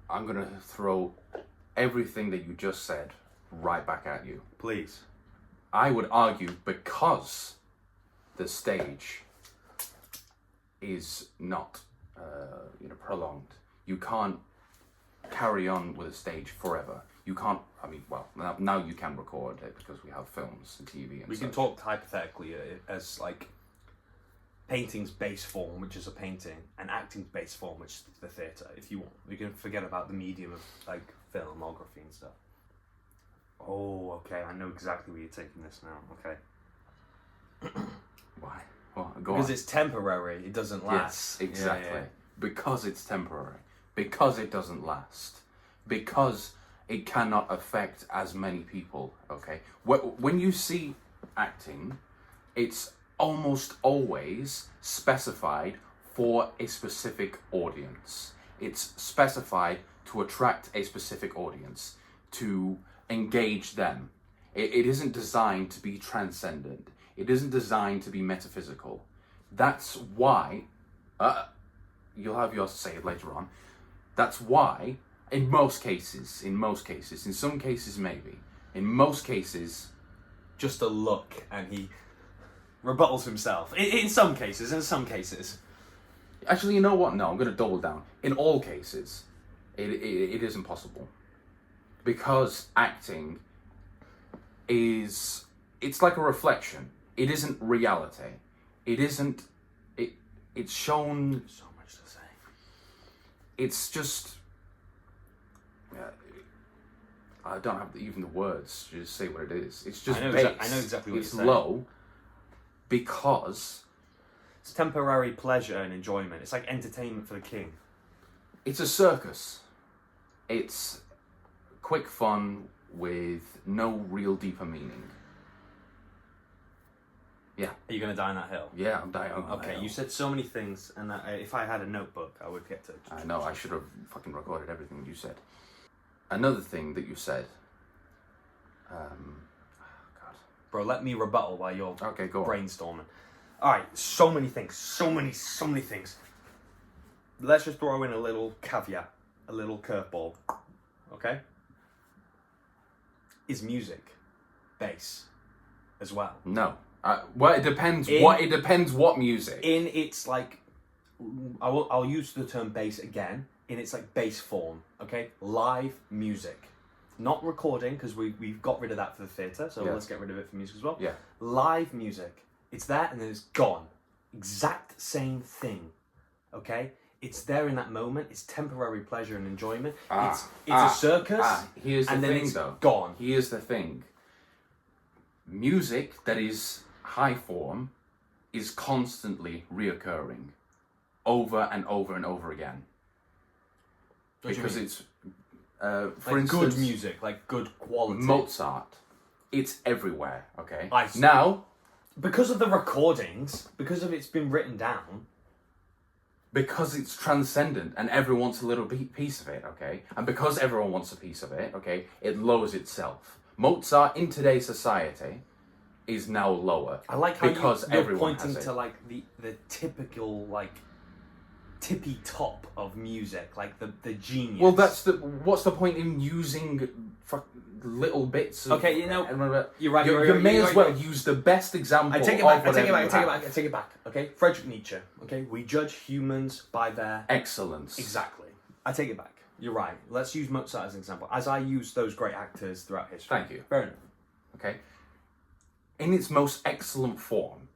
I'm going to throw everything that you just said right back at you. Please. I would argue because the stage is not prolonged. You can't carry on with a stage forever. You can't, I mean, well, now you can record it because we have films and TV and We can talk hypothetically as like painting's base form, which is a painting, and acting's base form, which is the theatre, if you want. We can forget about the medium of like filmography and stuff. Oh, okay, I know exactly where you're taking this now, okay. Why? Well, go Because on. it's temporary, it doesn't last. Yes, exactly. Yeah. Because it's temporary. Because it doesn't last. Because it cannot affect as many people, okay? When you see acting, it's almost always specified for a specific audience. It's specified to attract a specific audience, to engage them. It isn't designed to be transcendent. It isn't designed to be metaphysical. That's why, you'll have yours to say it later on, that's why In most cases. In some cases, maybe. In most cases, Just a look, and he rebuttals himself. In some cases. actually, you know what? No, I'm going to double down. In all cases, it is impossible. Because acting it's like a reflection. It isn't reality. It's shown. So much to say. It's just. I don't have even the words to just say what it is. It's just I know base. I know exactly what it's you're saying. low because It's temporary pleasure and enjoyment. It's like entertainment for the king. it's a circus. It's quick fun with no real deeper meaning. Yeah, Are you going to die on that hill? yeah, I'm dying. on Okay, that. you said so many things, and if I had a notebook, I would get to. I know, I should have fucking recorded everything you said. Another thing that you said. God. Bro, let me rebuttal while you're Okay, go on. brainstorming. All right, so many things, so many things. Let's just throw in a little caveat, a little curveball. Okay? Is music bass as well? No. Well, it depends. In- It depends what music. In its like, I'll use the term bass again. In its like bass form, okay? Live music, not recording, because we've got rid of that for the theatre. So Yeah. let's get rid of it for music as well. Yeah. Live music, it's there and then it's gone. Exact same thing, okay? It's there in that moment. It's temporary pleasure and enjoyment. It's a circus. Here's the and then thing, it's though. gone. Here's the thing. Music that is high form is constantly reoccurring, over and over and over again. What do you Because mean? it's, for like instance, good music, like good quality. Mozart. It's everywhere. Okay. I see. Now, Because of the recordings, because of it's been written down. because it's transcendent and everyone wants a little piece of it, okay? And because everyone wants a piece of it, okay, it lowers itself. Mozart in today's society is now lower. I like how because you're everyone pointing has to it. like the typical like tippy top of music, like the genius. Well, what's the point in using little bits of... Okay, you know, you're right, You, you're you right, may you're as right, well you're right. use the best example I take it of back. I whatever take it back. I you take it have. back. I take it back. Okay, Friedrich Nietzsche. Okay, we judge humans by their Excellence. exactly. I take it back. You're right. Let's use Mozart as an example, as I use those great actors throughout history. Thank you. Fair enough. Okay? In its most excellent form,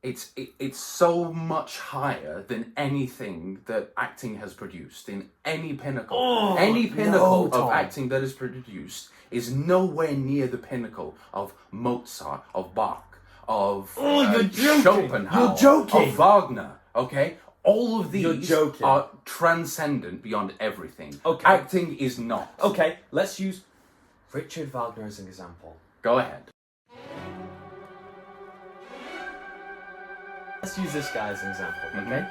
it's so much higher than anything that acting has produced in any pinnacle. Any pinnacle Tom. of acting that is produced is nowhere near the pinnacle of Mozart, of Bach, of you're joking. Schopenhauer, You're joking. of Wagner. Okay? All of You're these joking. are transcendent beyond everything. Okay. Acting is not. Okay, let's use Richard Wagner as an example. Go ahead. Let's use this guy as an example, okay?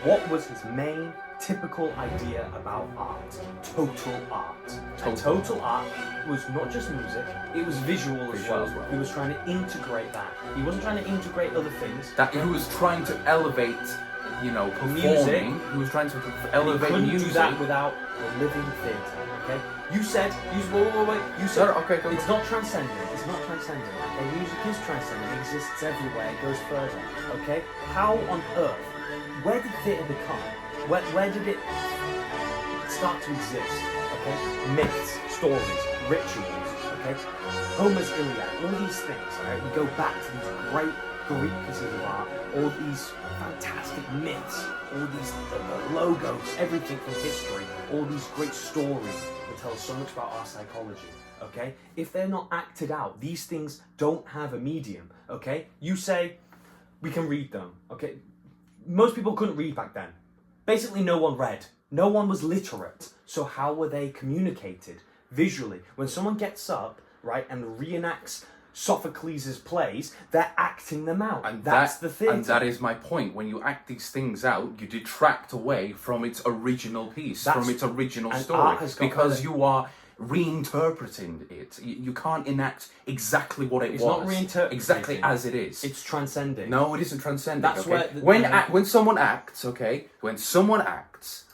What was his main typical idea about art? Total art. And total art was not just music, it was visual as Visual well. as well. He was trying to integrate that. He wasn't trying to integrate other things. That he was trying to elevate, performing. Music. He was trying to He elevate couldn't music. do that without the living theatre, okay? You said, wait. You said, No, okay, go. it's not transcendent. It's not transcendent. Okay, music is transcendent. It exists everywhere. It goes further. Okay, how on earth? Where did theatre become? Where did it start to exist? Okay, myths, stories, rituals. Okay, Homer's Iliad. All these things. All right, we go back to these great Greek pieces of art. All these fantastic myths. All these logos. Everything from history. All these great stories that tell us so much about our psychology. Okay? If they're not acted out, these things don't have a medium. Okay? You say, we can read them. Okay? Most people couldn't read back then. Basically, no one read. No one was literate. So how were they communicated? Visually. When someone gets up, right, and reenacts Sophocles' plays, they're acting them out. And that's the theatre. And that is my point. When you act these things out, you detract away from its original piece, That's- from its original and story, art has got because better. you are reinterpreting it. You can't enact exactly what it It's was. not reinterpreting. Exactly as it is. It's transcending. No, it isn't transcendent. That's okay? where the- when someone acts, okay, when someone acts,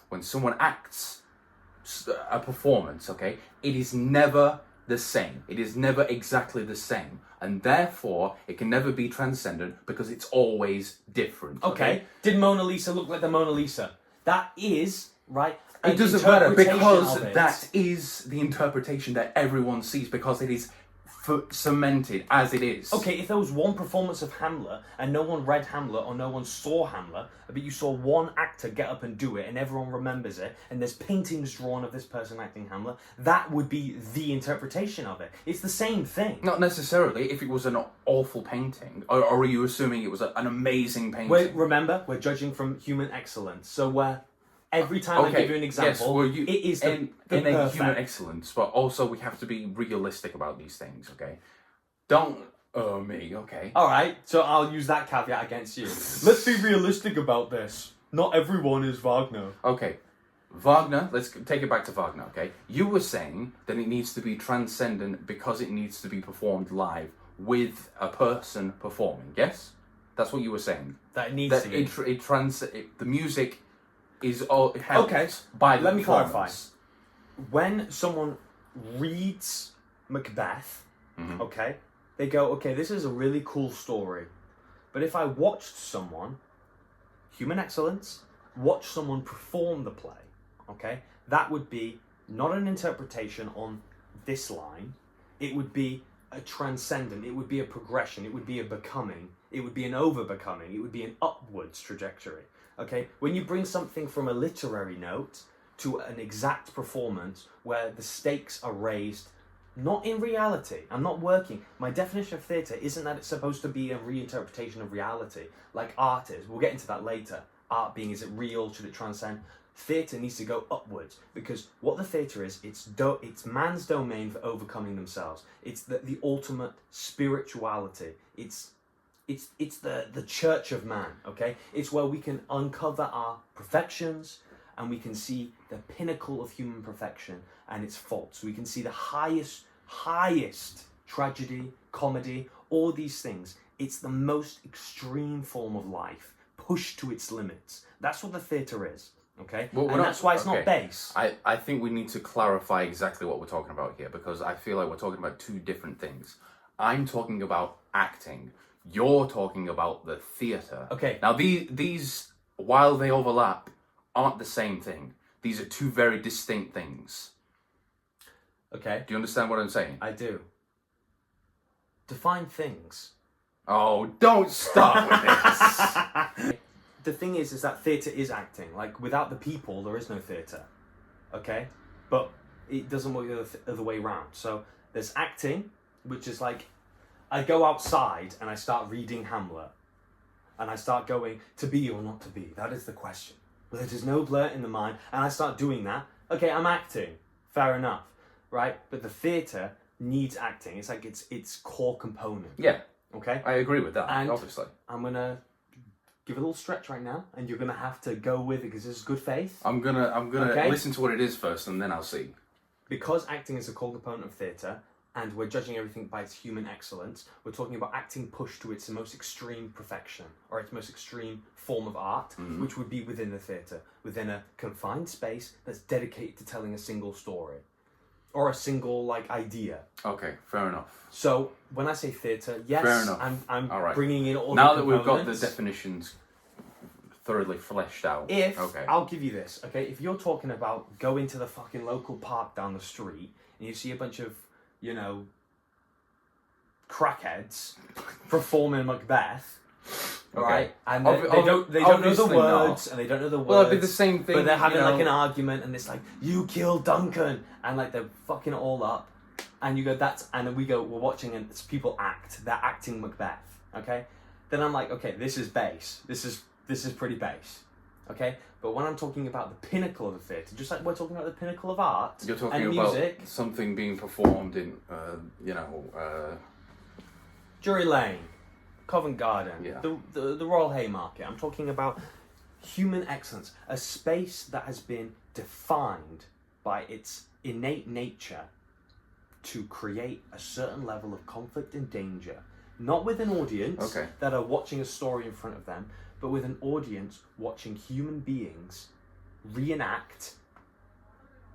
a performance, okay, it is never the same. It is never exactly the same. And therefore, it can never be transcendent because it's always different. Okay. Did Mona Lisa look like the Mona Lisa? That is, right? It doesn't matter because that is the interpretation that everyone sees because it is cemented as it is. Okay, if there was one performance of Hamlet and no one read Hamlet or no one saw Hamlet, but you saw one actor get up and do it and everyone remembers it and there's paintings drawn of this person acting Hamlet, that would be the interpretation of it. It's the same thing. Not necessarily if it was an awful painting. Or are you assuming it was an amazing painting? Remember, we're judging from human excellence. So every time I give you an example, it is the a human excellence, but also we have to be realistic about these things, okay? Don't me, okay? Alright, so I'll use that caveat against you. Let's be realistic about this. Not everyone is Wagner. Okay, Wagner, let's take it back to Wagner, okay? You were saying that it needs to be transcendent because it needs to be performed live with a person performing, yes? That's what you were saying. That it needs to be. The music is all helped by the Let me clarify. performance. When someone reads Macbeth, okay, they go, okay, this is a really cool story. But if I watched someone, human excellence, watch someone perform the play, okay, that would be not an interpretation on this line. It would be a transcendent. It would be a progression. It would be a becoming. It would be an over-becoming. It would be an upwards trajectory. Okay, when you bring something from a literary note to an exact performance where the stakes are raised, not in reality. I'm not working. My definition of theatre isn't that it's supposed to be a reinterpretation of reality, like art is. We'll get into that later. Art being, is it real? Should it transcend? Theatre needs to go upwards because what the theatre is, it's man's domain for overcoming themselves. It's the ultimate spirituality. It's the church of man, okay? It's where we can uncover our perfections and we can see the pinnacle of human perfection and its faults. We can see the highest tragedy, comedy, all these things. It's the most extreme form of life, pushed to its limits. That's what the theatre is, okay? Well, and that's why it's not base. I think we need to clarify exactly what we're talking about here because I feel like we're talking about two different things. I'm talking about acting. You're talking about the theatre. Okay. Now, these, while they overlap, aren't the same thing. These are two very distinct things. Okay. Do you understand what I'm saying? I do. Define things. Oh, don't start with this. The thing is that theatre is acting. Like, without the people, there is no theatre. Okay? But it doesn't work the other way around. So, there's acting, which is like, I go outside and I start reading Hamlet. And I start going, to be or not to be? That is the question. But there is no blur in the mind. And I start doing that. Okay, I'm acting. Fair enough. Right? But the theatre needs acting. It's like its core component. Yeah. Okay? I agree with that, And obviously. I'm going to give a little stretch right now. And you're going to have to go with it because this is good faith. I'm gonna Okay. listen to what it is first and then I'll see. Because acting is a core component of theatre, and we're judging everything by its human excellence, we're talking about acting pushed to its most extreme perfection, or its most extreme form of art, which would be within the theatre, within a confined space that's dedicated to telling a single story, or a single, idea. Okay, fair enough. So, when I say theatre, yes, Fair enough. I'm All right. bringing in all now the that we've got the components. definitions thoroughly fleshed out. Okay. I'll give you this, okay? If you're talking about going to the fucking local park down the street, and you see a bunch of crackheads performing Macbeth, right? And they don't know the words, and they don't know the words. Well, it'd be the same thing. But they're having an argument, and it's like, you killed Duncan, and they're fucking it all up. And you go, and then we go, we're watching, and it's people act. They're acting Macbeth, okay? Then I'm like, okay, this is base. This is pretty base, okay? But when I'm talking about the pinnacle of the theatre, just like we're talking about the pinnacle of art You're talking and about music, something being performed in, Drury Lane, Covent Garden, Yeah. the Royal Haymarket. I'm talking about human excellence, a space that has been defined by its innate nature to create a certain level of conflict and danger, not with an audience that are watching a story in front of them, but with an audience watching human beings reenact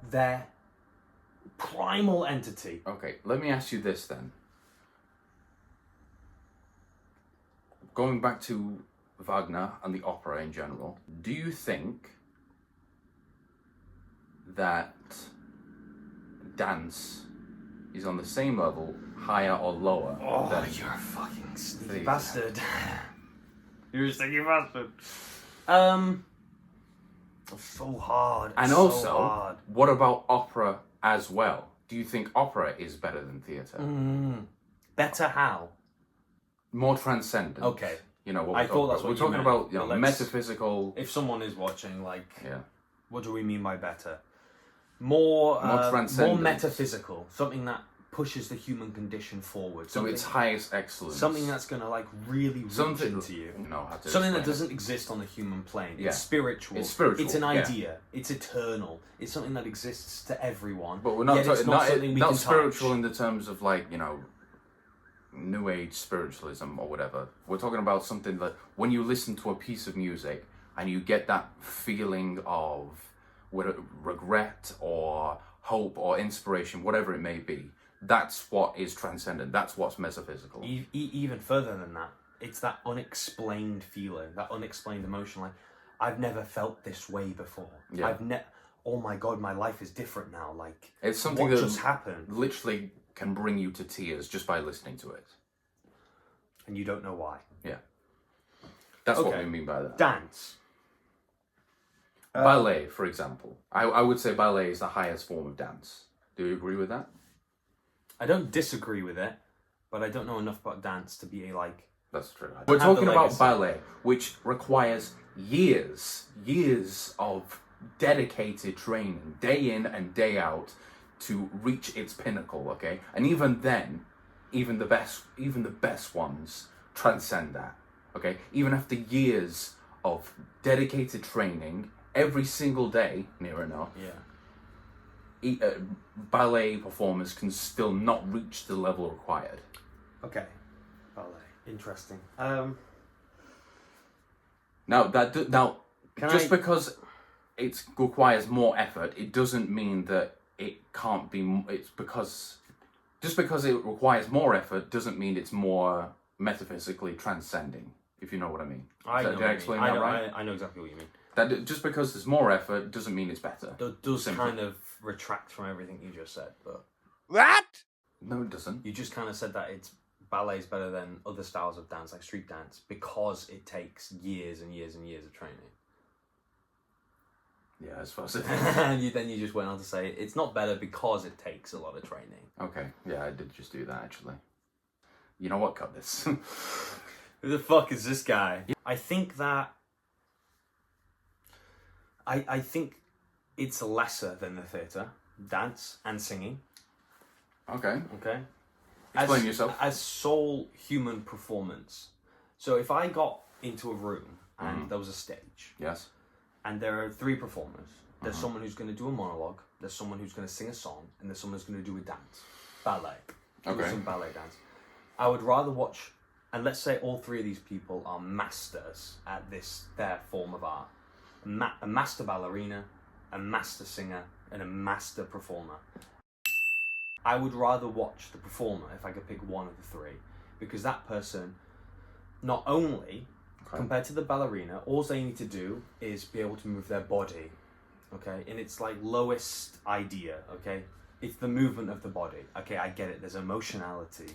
their primal entity. Okay, let me ask you this then. Going back to Wagner and the opera in general, do you think that dance is on the same level, higher or lower? Oh, you're a fucking sneaky Theater. bastard. You're a sneaky bastard. So hard. And so also, hard. what about opera as well? Do you think opera is better than theatre? Better how? More transcendent. Okay. You know what I we're thought talking that's about. what We're you talking meant, about, you know, but let's- metaphysical. If someone is watching, like, Yeah. what do we mean by better? More transcendent. metaphysical. Something that pushes the human condition forward. So Something, it's highest excellence. something that's gonna like really reach something into you. know how to Something that explain it. doesn't exist on the human plane. Yeah. It's spiritual. It's spiritual, It's an yeah. idea. It's eternal. It's something that exists to everyone. But we're not yet it's talking not not, something we not can spiritual touch. in the terms of, like, you know, New Age spiritualism or whatever. We're talking about something that when you listen to a piece of music and you get that feeling of regret or hope or inspiration, whatever it may be, that's what is transcendent. That's what's metaphysical. Even further than that, it's that unexplained feeling, that unexplained emotion. Like, I've never felt this way before. Yeah. Oh my god, my life is different now. Like, It's something what that just happened, literally can bring you to tears just by listening to it. and you don't know why. Yeah. That's what Okay. we mean by that. Dance. Ballet, for example. I would say ballet is the highest form of dance. Do you agree with that? I don't disagree with it, but I don't know enough about dance to be like. That's true. We're have the talking about legacy. ballet, which requires years of dedicated training, day in and day out, to reach its pinnacle. Okay, and even then, even the best ones transcend that. Okay, even after years of dedicated training, every single day, near enough, Yeah. ballet performers can still not reach the level required. Okay. Ballet. Interesting. Now just I- because it requires more effort, it doesn't mean that it can't be. It's because just because it requires more effort doesn't mean it's more metaphysically transcending. If you know what I mean. I know. Did what I you explain mean. that I know, right? I know exactly what you mean. That just because there's more effort doesn't mean it's better. That does Simple. kind of retract from everything you just said, but What? No, it doesn't. you just kind of said that it's ballet is better than other styles of dance, like street dance, because it takes years and years and years of training. Yeah, I suppose it is. And then you just went on to say it's not better because it takes a lot of training. Okay, yeah, I did just do that actually. You know what? Cut this. Who the fuck is this guy? I think that I think it's lesser than the theatre, dance and singing. Okay. Okay. Explain yourself. As sole human performance. So if I got into a room and there was a stage Yes. and there are three performers, there's someone who's going to do a monologue, there's someone who's going to sing a song, and there's someone who's going to do a dance, ballet. Do Okay. some ballet dance. I would rather watch, and let's say all three of these people are masters at their form of art. A master ballerina, a master singer, and a master performer. I would rather watch the performer if I could pick one of the three, because that person, not only, compared to the ballerina, all they need to do is be able to move their body, okay, in its like lowest idea, okay? It's the movement of the body. Okay, I get it. There's emotionality,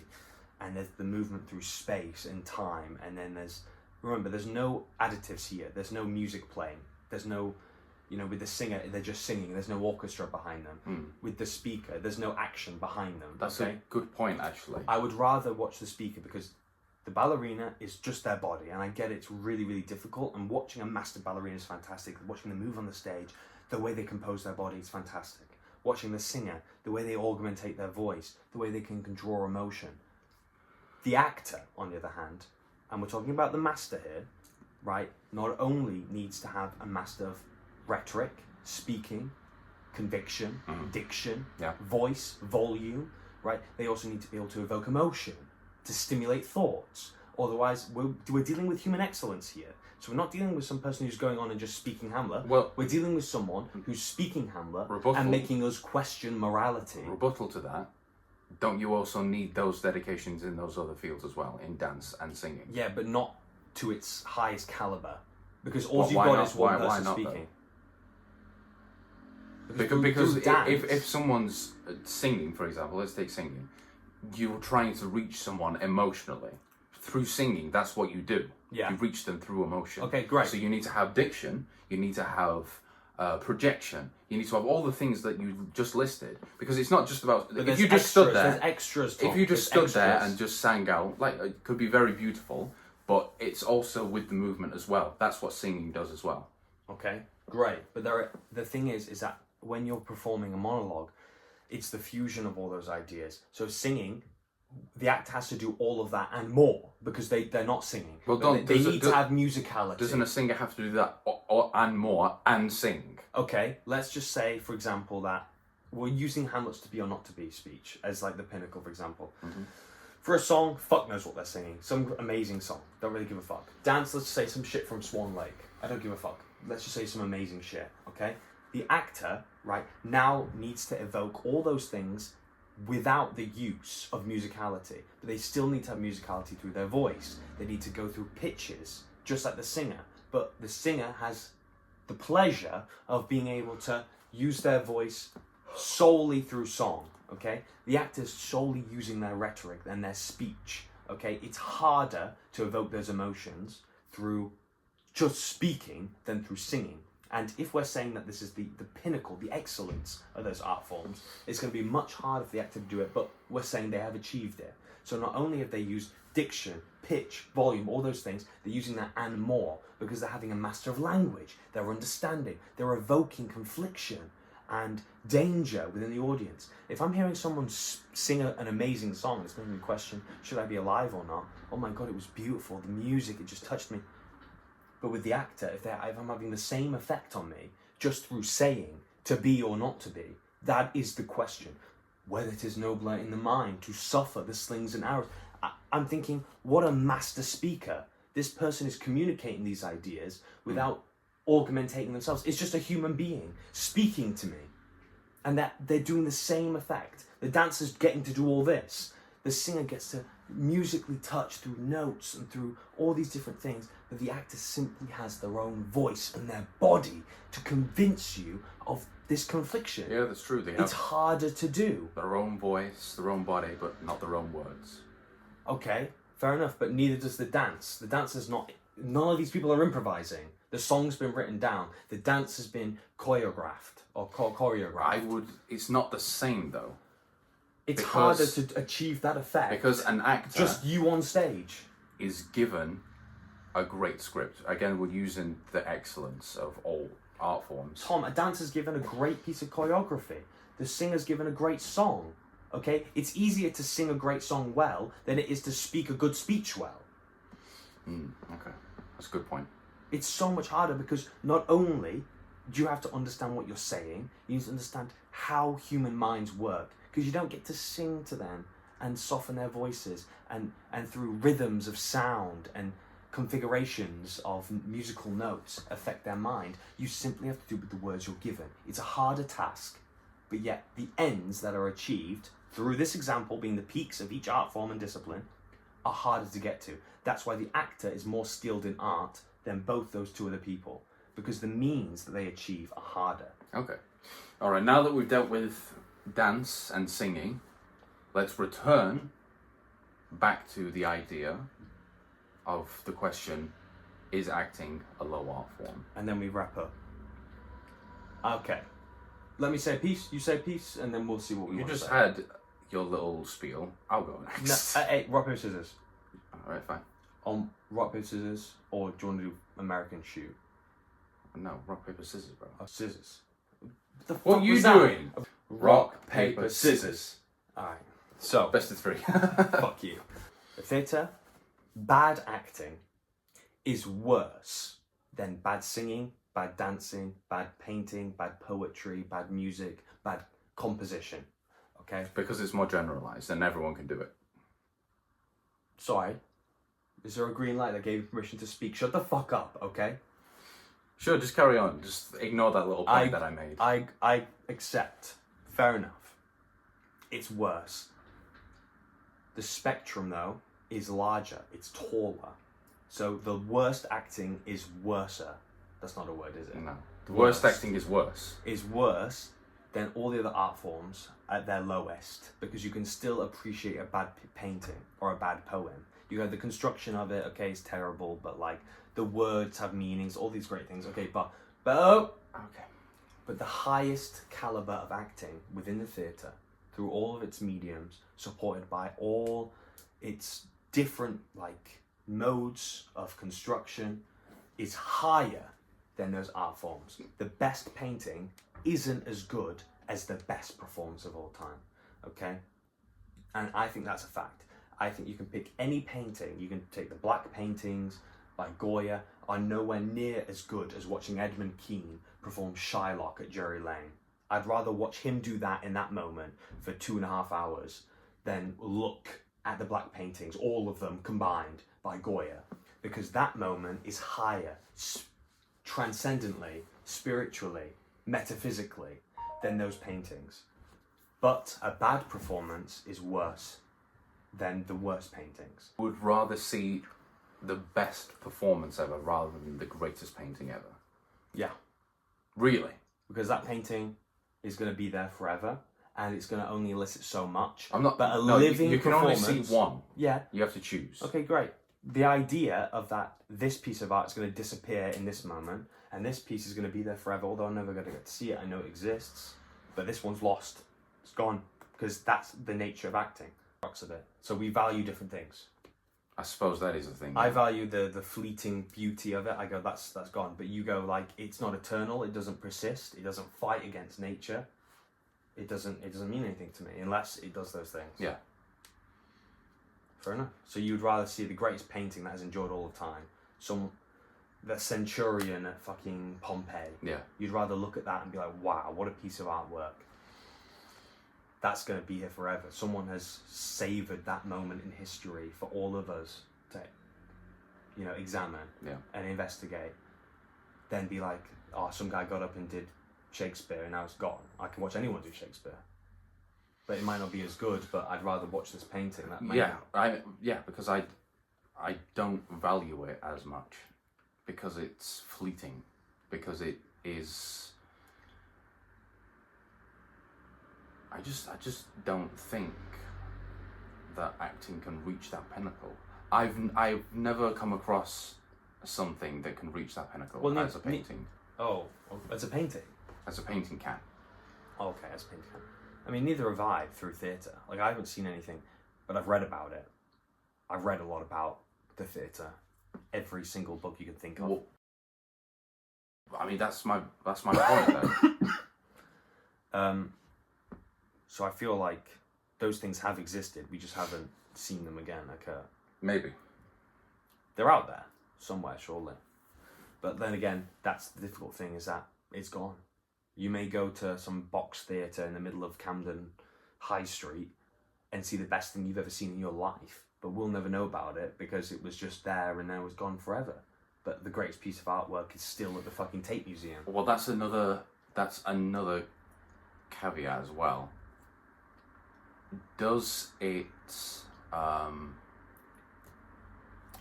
and there's the movement through space and time, and then remember, there's no additives here. There's no music playing. There's no, with the singer, they're just singing. There's no orchestra behind them. With the speaker, there's no action behind them. That's okay? a good point, actually. I would rather watch the speaker because the ballerina is just their body, and I get it's really, really difficult, and watching a master ballerina is fantastic. Watching them move on the stage, the way they compose their body is fantastic. Watching the singer, the way they augmentate their voice, the way they can draw emotion. The actor, on the other hand, and we're talking about the master here, right, not only needs to have a master of rhetoric, speaking, conviction, diction, voice, volume, right? They also need to be able to evoke emotion, to stimulate thoughts, Otherwise, we're dealing with human excellence here. So we're not dealing with some person who's going on and just speaking Hamlet. Well, we're dealing with someone who's speaking Hamlet Rebuttal. and making us question morality. Rebuttal to that, don't you also need those dedications in those other fields as well, in dance and singing? Yeah, but not to its highest caliber. Because all Well, you've why got not? is one Why person not, though? speaking. Because through dance, if someone's singing, for example, let's take singing, you're trying to reach someone emotionally. Through singing, that's what you do. Yeah. You reach them through emotion. Okay, great. So you need to have diction, you need to have projection, you need to have all the things that you just listed. Because it's not just about, But if there's you just stood extras, there, there's extras, Tom. if you just There's stood there extras. and just sang out, like, it could be very beautiful, but it's also with the movement as well. That's what singing does as well. Okay, great. But the thing is that when you're performing a monologue, it's the fusion of all those ideas. So singing, the act has to do all of that and more because they're not singing. Well, They need to have musicality. Doesn't a singer have to do that and more and sing? Okay, let's just say, for example, that we're using Hamlet's to be or not to be speech as like the pinnacle, for example. Mm-hmm. For a song, fuck knows what they're singing. Some amazing song. Don't really give a fuck. Dance, let's say some shit from Swan Lake. I don't give a fuck. Let's just say some amazing shit, okay? The actor, right, now needs to evoke all those things without the use of musicality. But they still need to have musicality through their voice. They need to go through pitches, just like the singer. But the singer has the pleasure of being able to use their voice solely through song, okay? The actor's solely using their rhetoric and their speech, okay? It's harder to evoke those emotions through just speaking than through singing. And if we're saying that this is the pinnacle, the excellence of those art forms, it's going to be much harder for the actor to do it, but we're saying they have achieved it. So not only have they used diction, pitch, volume, all those things, they're using that and more because they're having a master of language, they're understanding, they're evoking confliction and danger within the audience. If I'm hearing someone sing an amazing song, it's making me question, should I be alive or not? Oh my God, it was beautiful. The music, it just touched me. But with the actor, if I'm having the same effect on me just through saying to be or not to be, that is the question. Whether it is nobler in the mind to suffer the slings and arrows. I'm thinking, what a master speaker. This person is communicating these ideas without augmentating themselves. It's just a human being speaking to me. And that they're doing the same effect. The dancer's getting to do all this. The singer gets to musically touch through notes and through all these different things, but the actor simply has their own voice and their body to convince you of this confliction. Yeah, that's true. They It's have harder to do. their own voice, their own body, but not their own words. Okay, fair enough, but neither does the dance. The dance is not, none of these people are improvising. The song's been written down. The dance has been choreographed or choreographed. It's not the same though. It's because- harder to achieve that effect. Because an actor just you on stage. is given a great script. Again, we're using the excellence of all art forms. Tom, a dancer's given a great piece of choreography. The singer's given a great song. Okay? It's easier to sing a great song well than it is to speak a good speech well. Okay, that's a good point. It's so much harder because not only do you have to understand what you're saying, you need to understand how human minds work, because you don't get to sing to them and soften their voices and through rhythms of sound and configurations of musical notes affect their mind. You simply have to do with the words you're given. It's a harder task, but yet the ends that are achieved through this example being the peaks of each art form and discipline are harder to get to. That's why the actor is more skilled in art than both those two other people, because the means that they achieve are harder. Okay. All right, now that we've dealt with dance and singing, let's return back to the idea of the question, is acting a low art form? And then we wrap up. Okay. Let me say a piece, you say a piece, and then we'll see what we You want to just say. had your little spiel. I'll go No, next. hey, rock, paper, scissors. All right, fine. On rock, paper, scissors, or do you want to do American shoot? No, rock, paper, scissors, bro. Oh, scissors. The What fuck are you was that? doing? Rock, paper, scissors. Alright. So, Best of three. fuck you. The theatre, bad acting is worse than bad singing, bad dancing, bad painting, bad poetry, bad music, bad composition. Okay? Because it's more generalized and everyone can do it. Sorry. Is there a green light that gave you permission to speak? Shut the fuck up, okay? Sure, just carry on. Just ignore that little point that I made. I accept. Fair enough. It's worse. The spectrum, though, is larger. It's taller. So the worst acting is worser. That's not a word, is it? No. The worst acting is worse. Is worse than all the other art forms at their lowest, because you can still appreciate a bad painting or a bad poem. You have the construction of it, okay, it's terrible, but like the words have meanings, all these great things, okay, but the highest caliber of acting within the theatre, through all of its mediums, supported by all its different like modes of construction, is higher than those art forms. The best painting isn't as good as the best performance of all time, okay? And I think that's a fact. I think you can pick any painting, you can take the black paintings by Goya, are nowhere near as good as watching Edmund Kean perform Shylock at Drury Lane. I'd rather watch him do that in that moment for 2.5 hours than look at the black paintings, all of them combined by Goya, because that moment is higher, transcendently, spiritually, metaphysically, than those paintings. But a bad performance is worse than the worst paintings. I would rather see the best performance ever rather than the greatest painting ever. Yeah. Really? Because that painting is going to be there forever, and it's going to only elicit so much. I'm not. But a no, living you can only see performance- one. Yeah. You have to choose. Okay, great. The idea of that this piece of art is going to disappear in this moment, and this piece is going to be there forever, although I'm never going to get to see it. I know it exists, but this one's lost. It's gone, because that's the nature of acting. Crux of it. So we value different things. I suppose that is the thing. I value the fleeting beauty of it. I go, that's gone. But you go, like, it's not eternal. It doesn't persist. It doesn't fight against nature. It doesn't mean anything to me unless it does those things. Yeah. Fair enough. So you'd rather see the greatest painting that has endured all the time, the Centurion at fucking Pompeii. Yeah. You'd rather look at that and be like, wow, what a piece of artwork. That's going to be here forever. Someone has savoured that moment in history for all of us to, examine and investigate. Then be like, oh, some guy got up and did Shakespeare and now it's gone. I can watch anyone do Shakespeare. But it might not be as good, but I'd rather watch this painting. Because I don't value it as much because it's fleeting, because it is. I just don't think that acting can reach that pinnacle. I've never come across something that can reach that pinnacle as a painting. As a painting? As a painting can. Okay, as a painting can. I mean, neither have I through theatre. Like, I haven't seen anything, but I've read about it. I've read a lot about the theatre. Every single book you can think of. Well, I mean, that's my point though. So I feel like those things have existed. We just haven't seen them again occur. Maybe. They're out there somewhere, surely. But then again, that's the difficult thing, is that it's gone. You may go to some box theatre in the middle of Camden High Street and see the best thing you've ever seen in your life, but we'll never know about it because it was just there and now it's gone forever. But the greatest piece of artwork is still at the fucking Tate Museum. Well, that's another caveat as well. Does it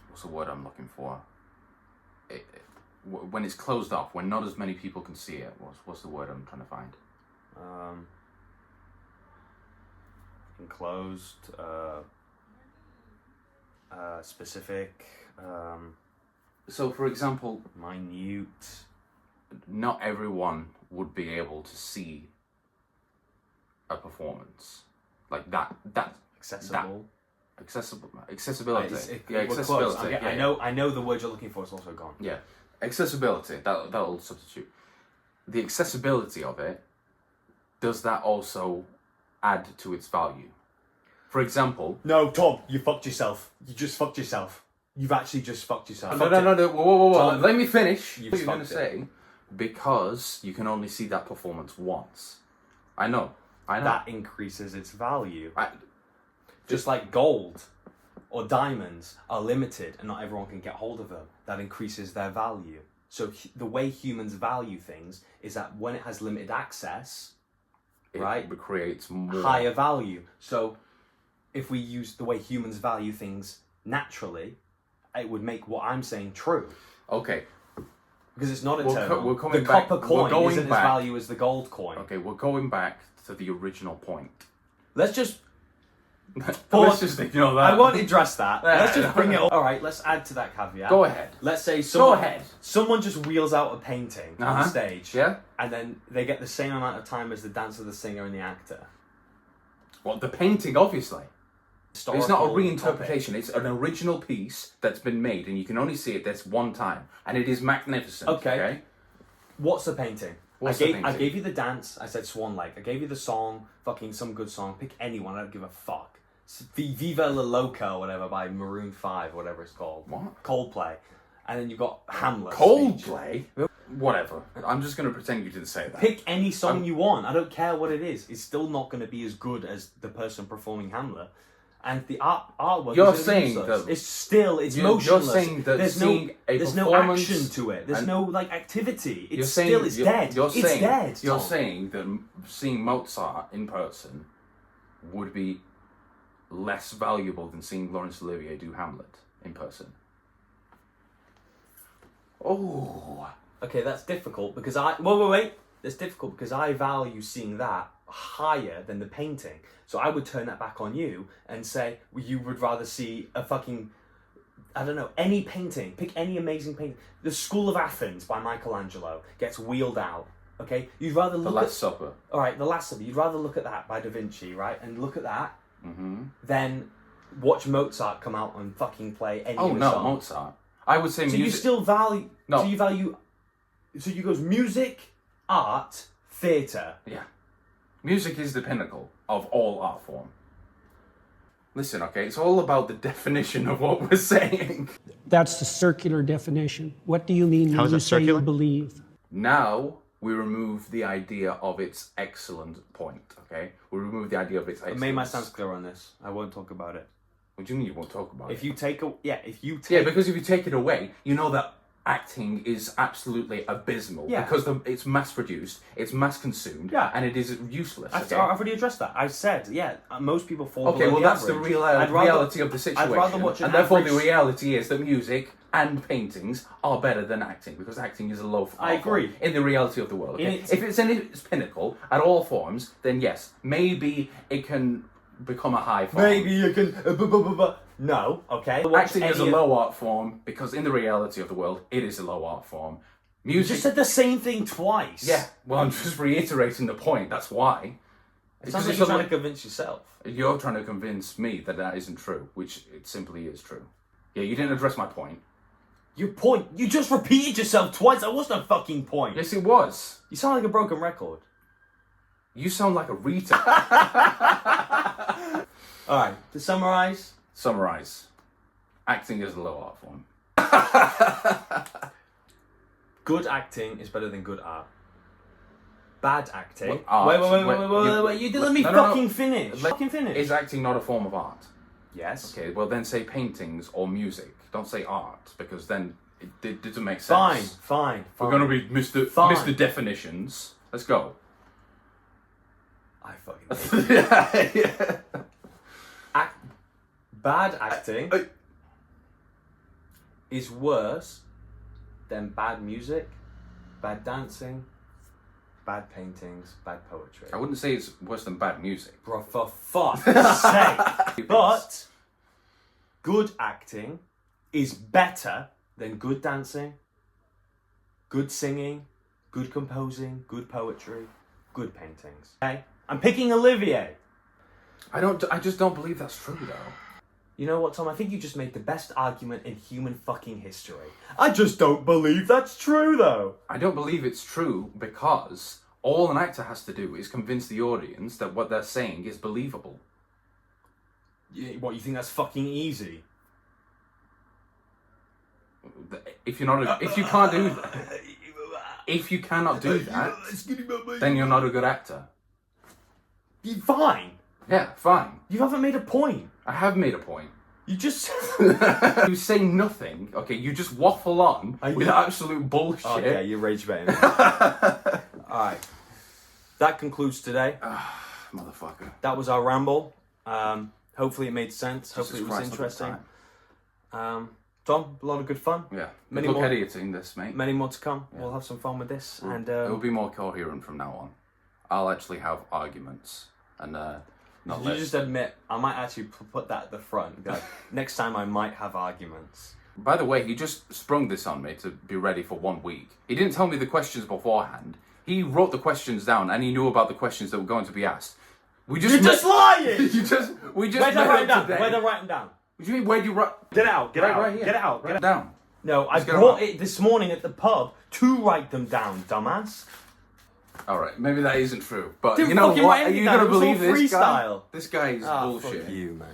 what's the word I'm looking for? When it's closed off, when not as many people can see it, what's the word I'm trying to find? Enclosed, specific, So, for example, minute. not everyone would be able to see a performance like that. Accessible. Accessibility. We're close. I know the word you're looking for is also gone. Yeah, accessibility. That'll substitute. The accessibility of it, does that also add to its value? For example. No, Tom, you fucked yourself. You just fucked yourself. You've actually just fucked yourself. No. Whoa. Tom, let me finish. You've What you're going to fucked it. say, because you can only see that performance once. I know. That increases its value. I, Just like gold or diamonds are limited and not everyone can get hold of them, that increases their value. So the way humans value things is that when it has limited access, right, it creates more higher value. So if we use the way humans value things naturally, it would make what I'm saying true. Okay. Because it's not eternal. We're coming the back. copper We're coin going isn't back. as value as the gold coin. Okay, we're going back to the original point. Let's just Let's just ignore that. I won't address that. Let's just bring it up. All right, let's add to that caveat. Go ahead. Let's say ahead. someone just wheels out a painting on Uh-huh. stage. Yeah? And then they get the same amount of time as the dancer, the singer, and the actor. Well, the painting, obviously. It's not a Historical reinterpretation. topic. It's an original piece that's been made, and you can only see it this one time, and it is magnificent. Okay. What's the painting? What's the I painting? gave you the dance. I said Swan Lake. I gave you the song. Fucking some good song. Pick anyone. I don't give a fuck. Viva La Loca or whatever by Maroon 5 or whatever it's called. What? Coldplay. And then you've got Hamlet. Coldplay. Whatever. I'm just going to pretend you didn't say that. Pick any song you want. I don't care what it is. It's still not going to be as good as the person performing Hamlet. And the artwork. You're is saying useless. that- it's still it's You're motionless. saying that there's seeing a there's no performance action to it. There's and- no like activity. It's You're saying, still it's dead. You're it's saying, dead. You're Tom. saying that seeing Mozart in person would be less valuable than seeing Laurence Olivier do Hamlet in person. Oh. Okay, that's difficult because wait. That's difficult because I value seeing that higher than the painting. So I would turn that back on you and say you would rather see a fucking, I don't know, any painting. Pick any amazing painting. The School of Athens by Michelangelo gets wheeled out. Okay, you'd rather The look Last at. Supper. All right, The Last Supper. You'd rather look at that by Da Vinci, right? And look at that, than watch Mozart come out and fucking play any Oh of his no, songs. Mozart. I would say So music. you still value? No. So you value? So you goes music, art, theatre. Yeah. Music is the pinnacle of all art form. Listen, okay, it's all about the definition of what we're saying. That's the circular definition. What do you mean How when is you it say you circular? believe? Now we remove the idea of its excellent point, okay? We remove the idea of its I excellence. made my stance clear on this. I won't talk about it. What do you mean you won't talk about If it? you take if you take Yeah, because if you take it away, you know that acting is absolutely abysmal. Yeah. Because it's mass-produced, it's mass-consumed, Yeah. and it is useless, I've okay? already addressed that. I said, most people fall Okay, below well the that's the average. real I'd rather- reality of the situation. I'd rather watch an and therefore the average- reality is that music and paintings are better than acting, because acting is a low I agree. in the reality of the world. Okay? In its- If it's in its pinnacle at all forms, then yes, maybe it can become a high form. Maybe you can. No, okay. Acting is a Any of- low art form, because in the reality of the world, it is a low art form. You Music... just said the same thing twice. Yeah, well I'm just reiterating the point, that's why. It sounds Because like it's you're a trying lo- to convince yourself. You're trying to convince me that that isn't true, which it simply is true. Yeah, you didn't address my point. Your point. You just repeated yourself twice. That wasn't a fucking point. Yes, it was. You sound like a broken record. You sound like a retard. All right. To summarize, Summarize. Acting is a low art form. good acting is better than good art. Bad acting. Well, art- Wait. You didn't let me No, no, no. fucking finish. Fucking finish. Is acting not a form of art? Yes. Okay, well then say paintings or music. Don't say art, because then it doesn't make sense. Fine. We're going to be Mr. Definitions. Let's go. I fucking hate you. yeah. Bad acting is worse than bad music, bad dancing, bad paintings, bad poetry. I wouldn't say it's worse than bad music. Bro, for fuck's sake. But good acting is better than good dancing, good singing, good composing, good poetry, good paintings. Okay? I'm picking Olivier. I just don't believe that's true though. You know what, Tom? I think you just made the best argument in human fucking history. I just don't believe that's true, though. I don't believe it's true because all an actor has to do is convince the audience that what they're saying is believable. What, you think that's fucking easy? If you can't do that, if you cannot do that, then you're not a good actor. Fine. Yeah, fine. You haven't made a point. I have made a point. You just. You say nothing. Okay, you just waffle on with absolute bullshit. Oh, yeah, you're rage baiting. Alright. That concludes today. Motherfucker. That was our ramble. Hopefully it made sense. Hopefully it was Christ, look at the interesting. Tom, a lot of good fun. Yeah. Many Look more- editing this, mate. Many more to come. We'll have some fun with this. And It'll be more coherent from now on. I'll actually have arguments and not you let. just admit, I might actually put that at the front. Be like, next time I might have arguments. By the way, he just sprung this on me to be ready for 1 week. He didn't tell me the questions beforehand. He wrote the questions down and he knew about the questions that were going to be asked. We just You're just lying! we just Where'd met I write up them down? today. Where'd I write them down? What do you mean? Where'd you write? Get it out, get it out, Right here. get it out, Write get it it out. down. No, I Let's get 'em brought out. it this morning at the pub to write them down, dumbass. All right, maybe that isn't true, but Didn't you know fucking what? write Are anything you down, gonna it was all believe this guy? freestyle. This guy is Ah, bullshit. fuck you, man.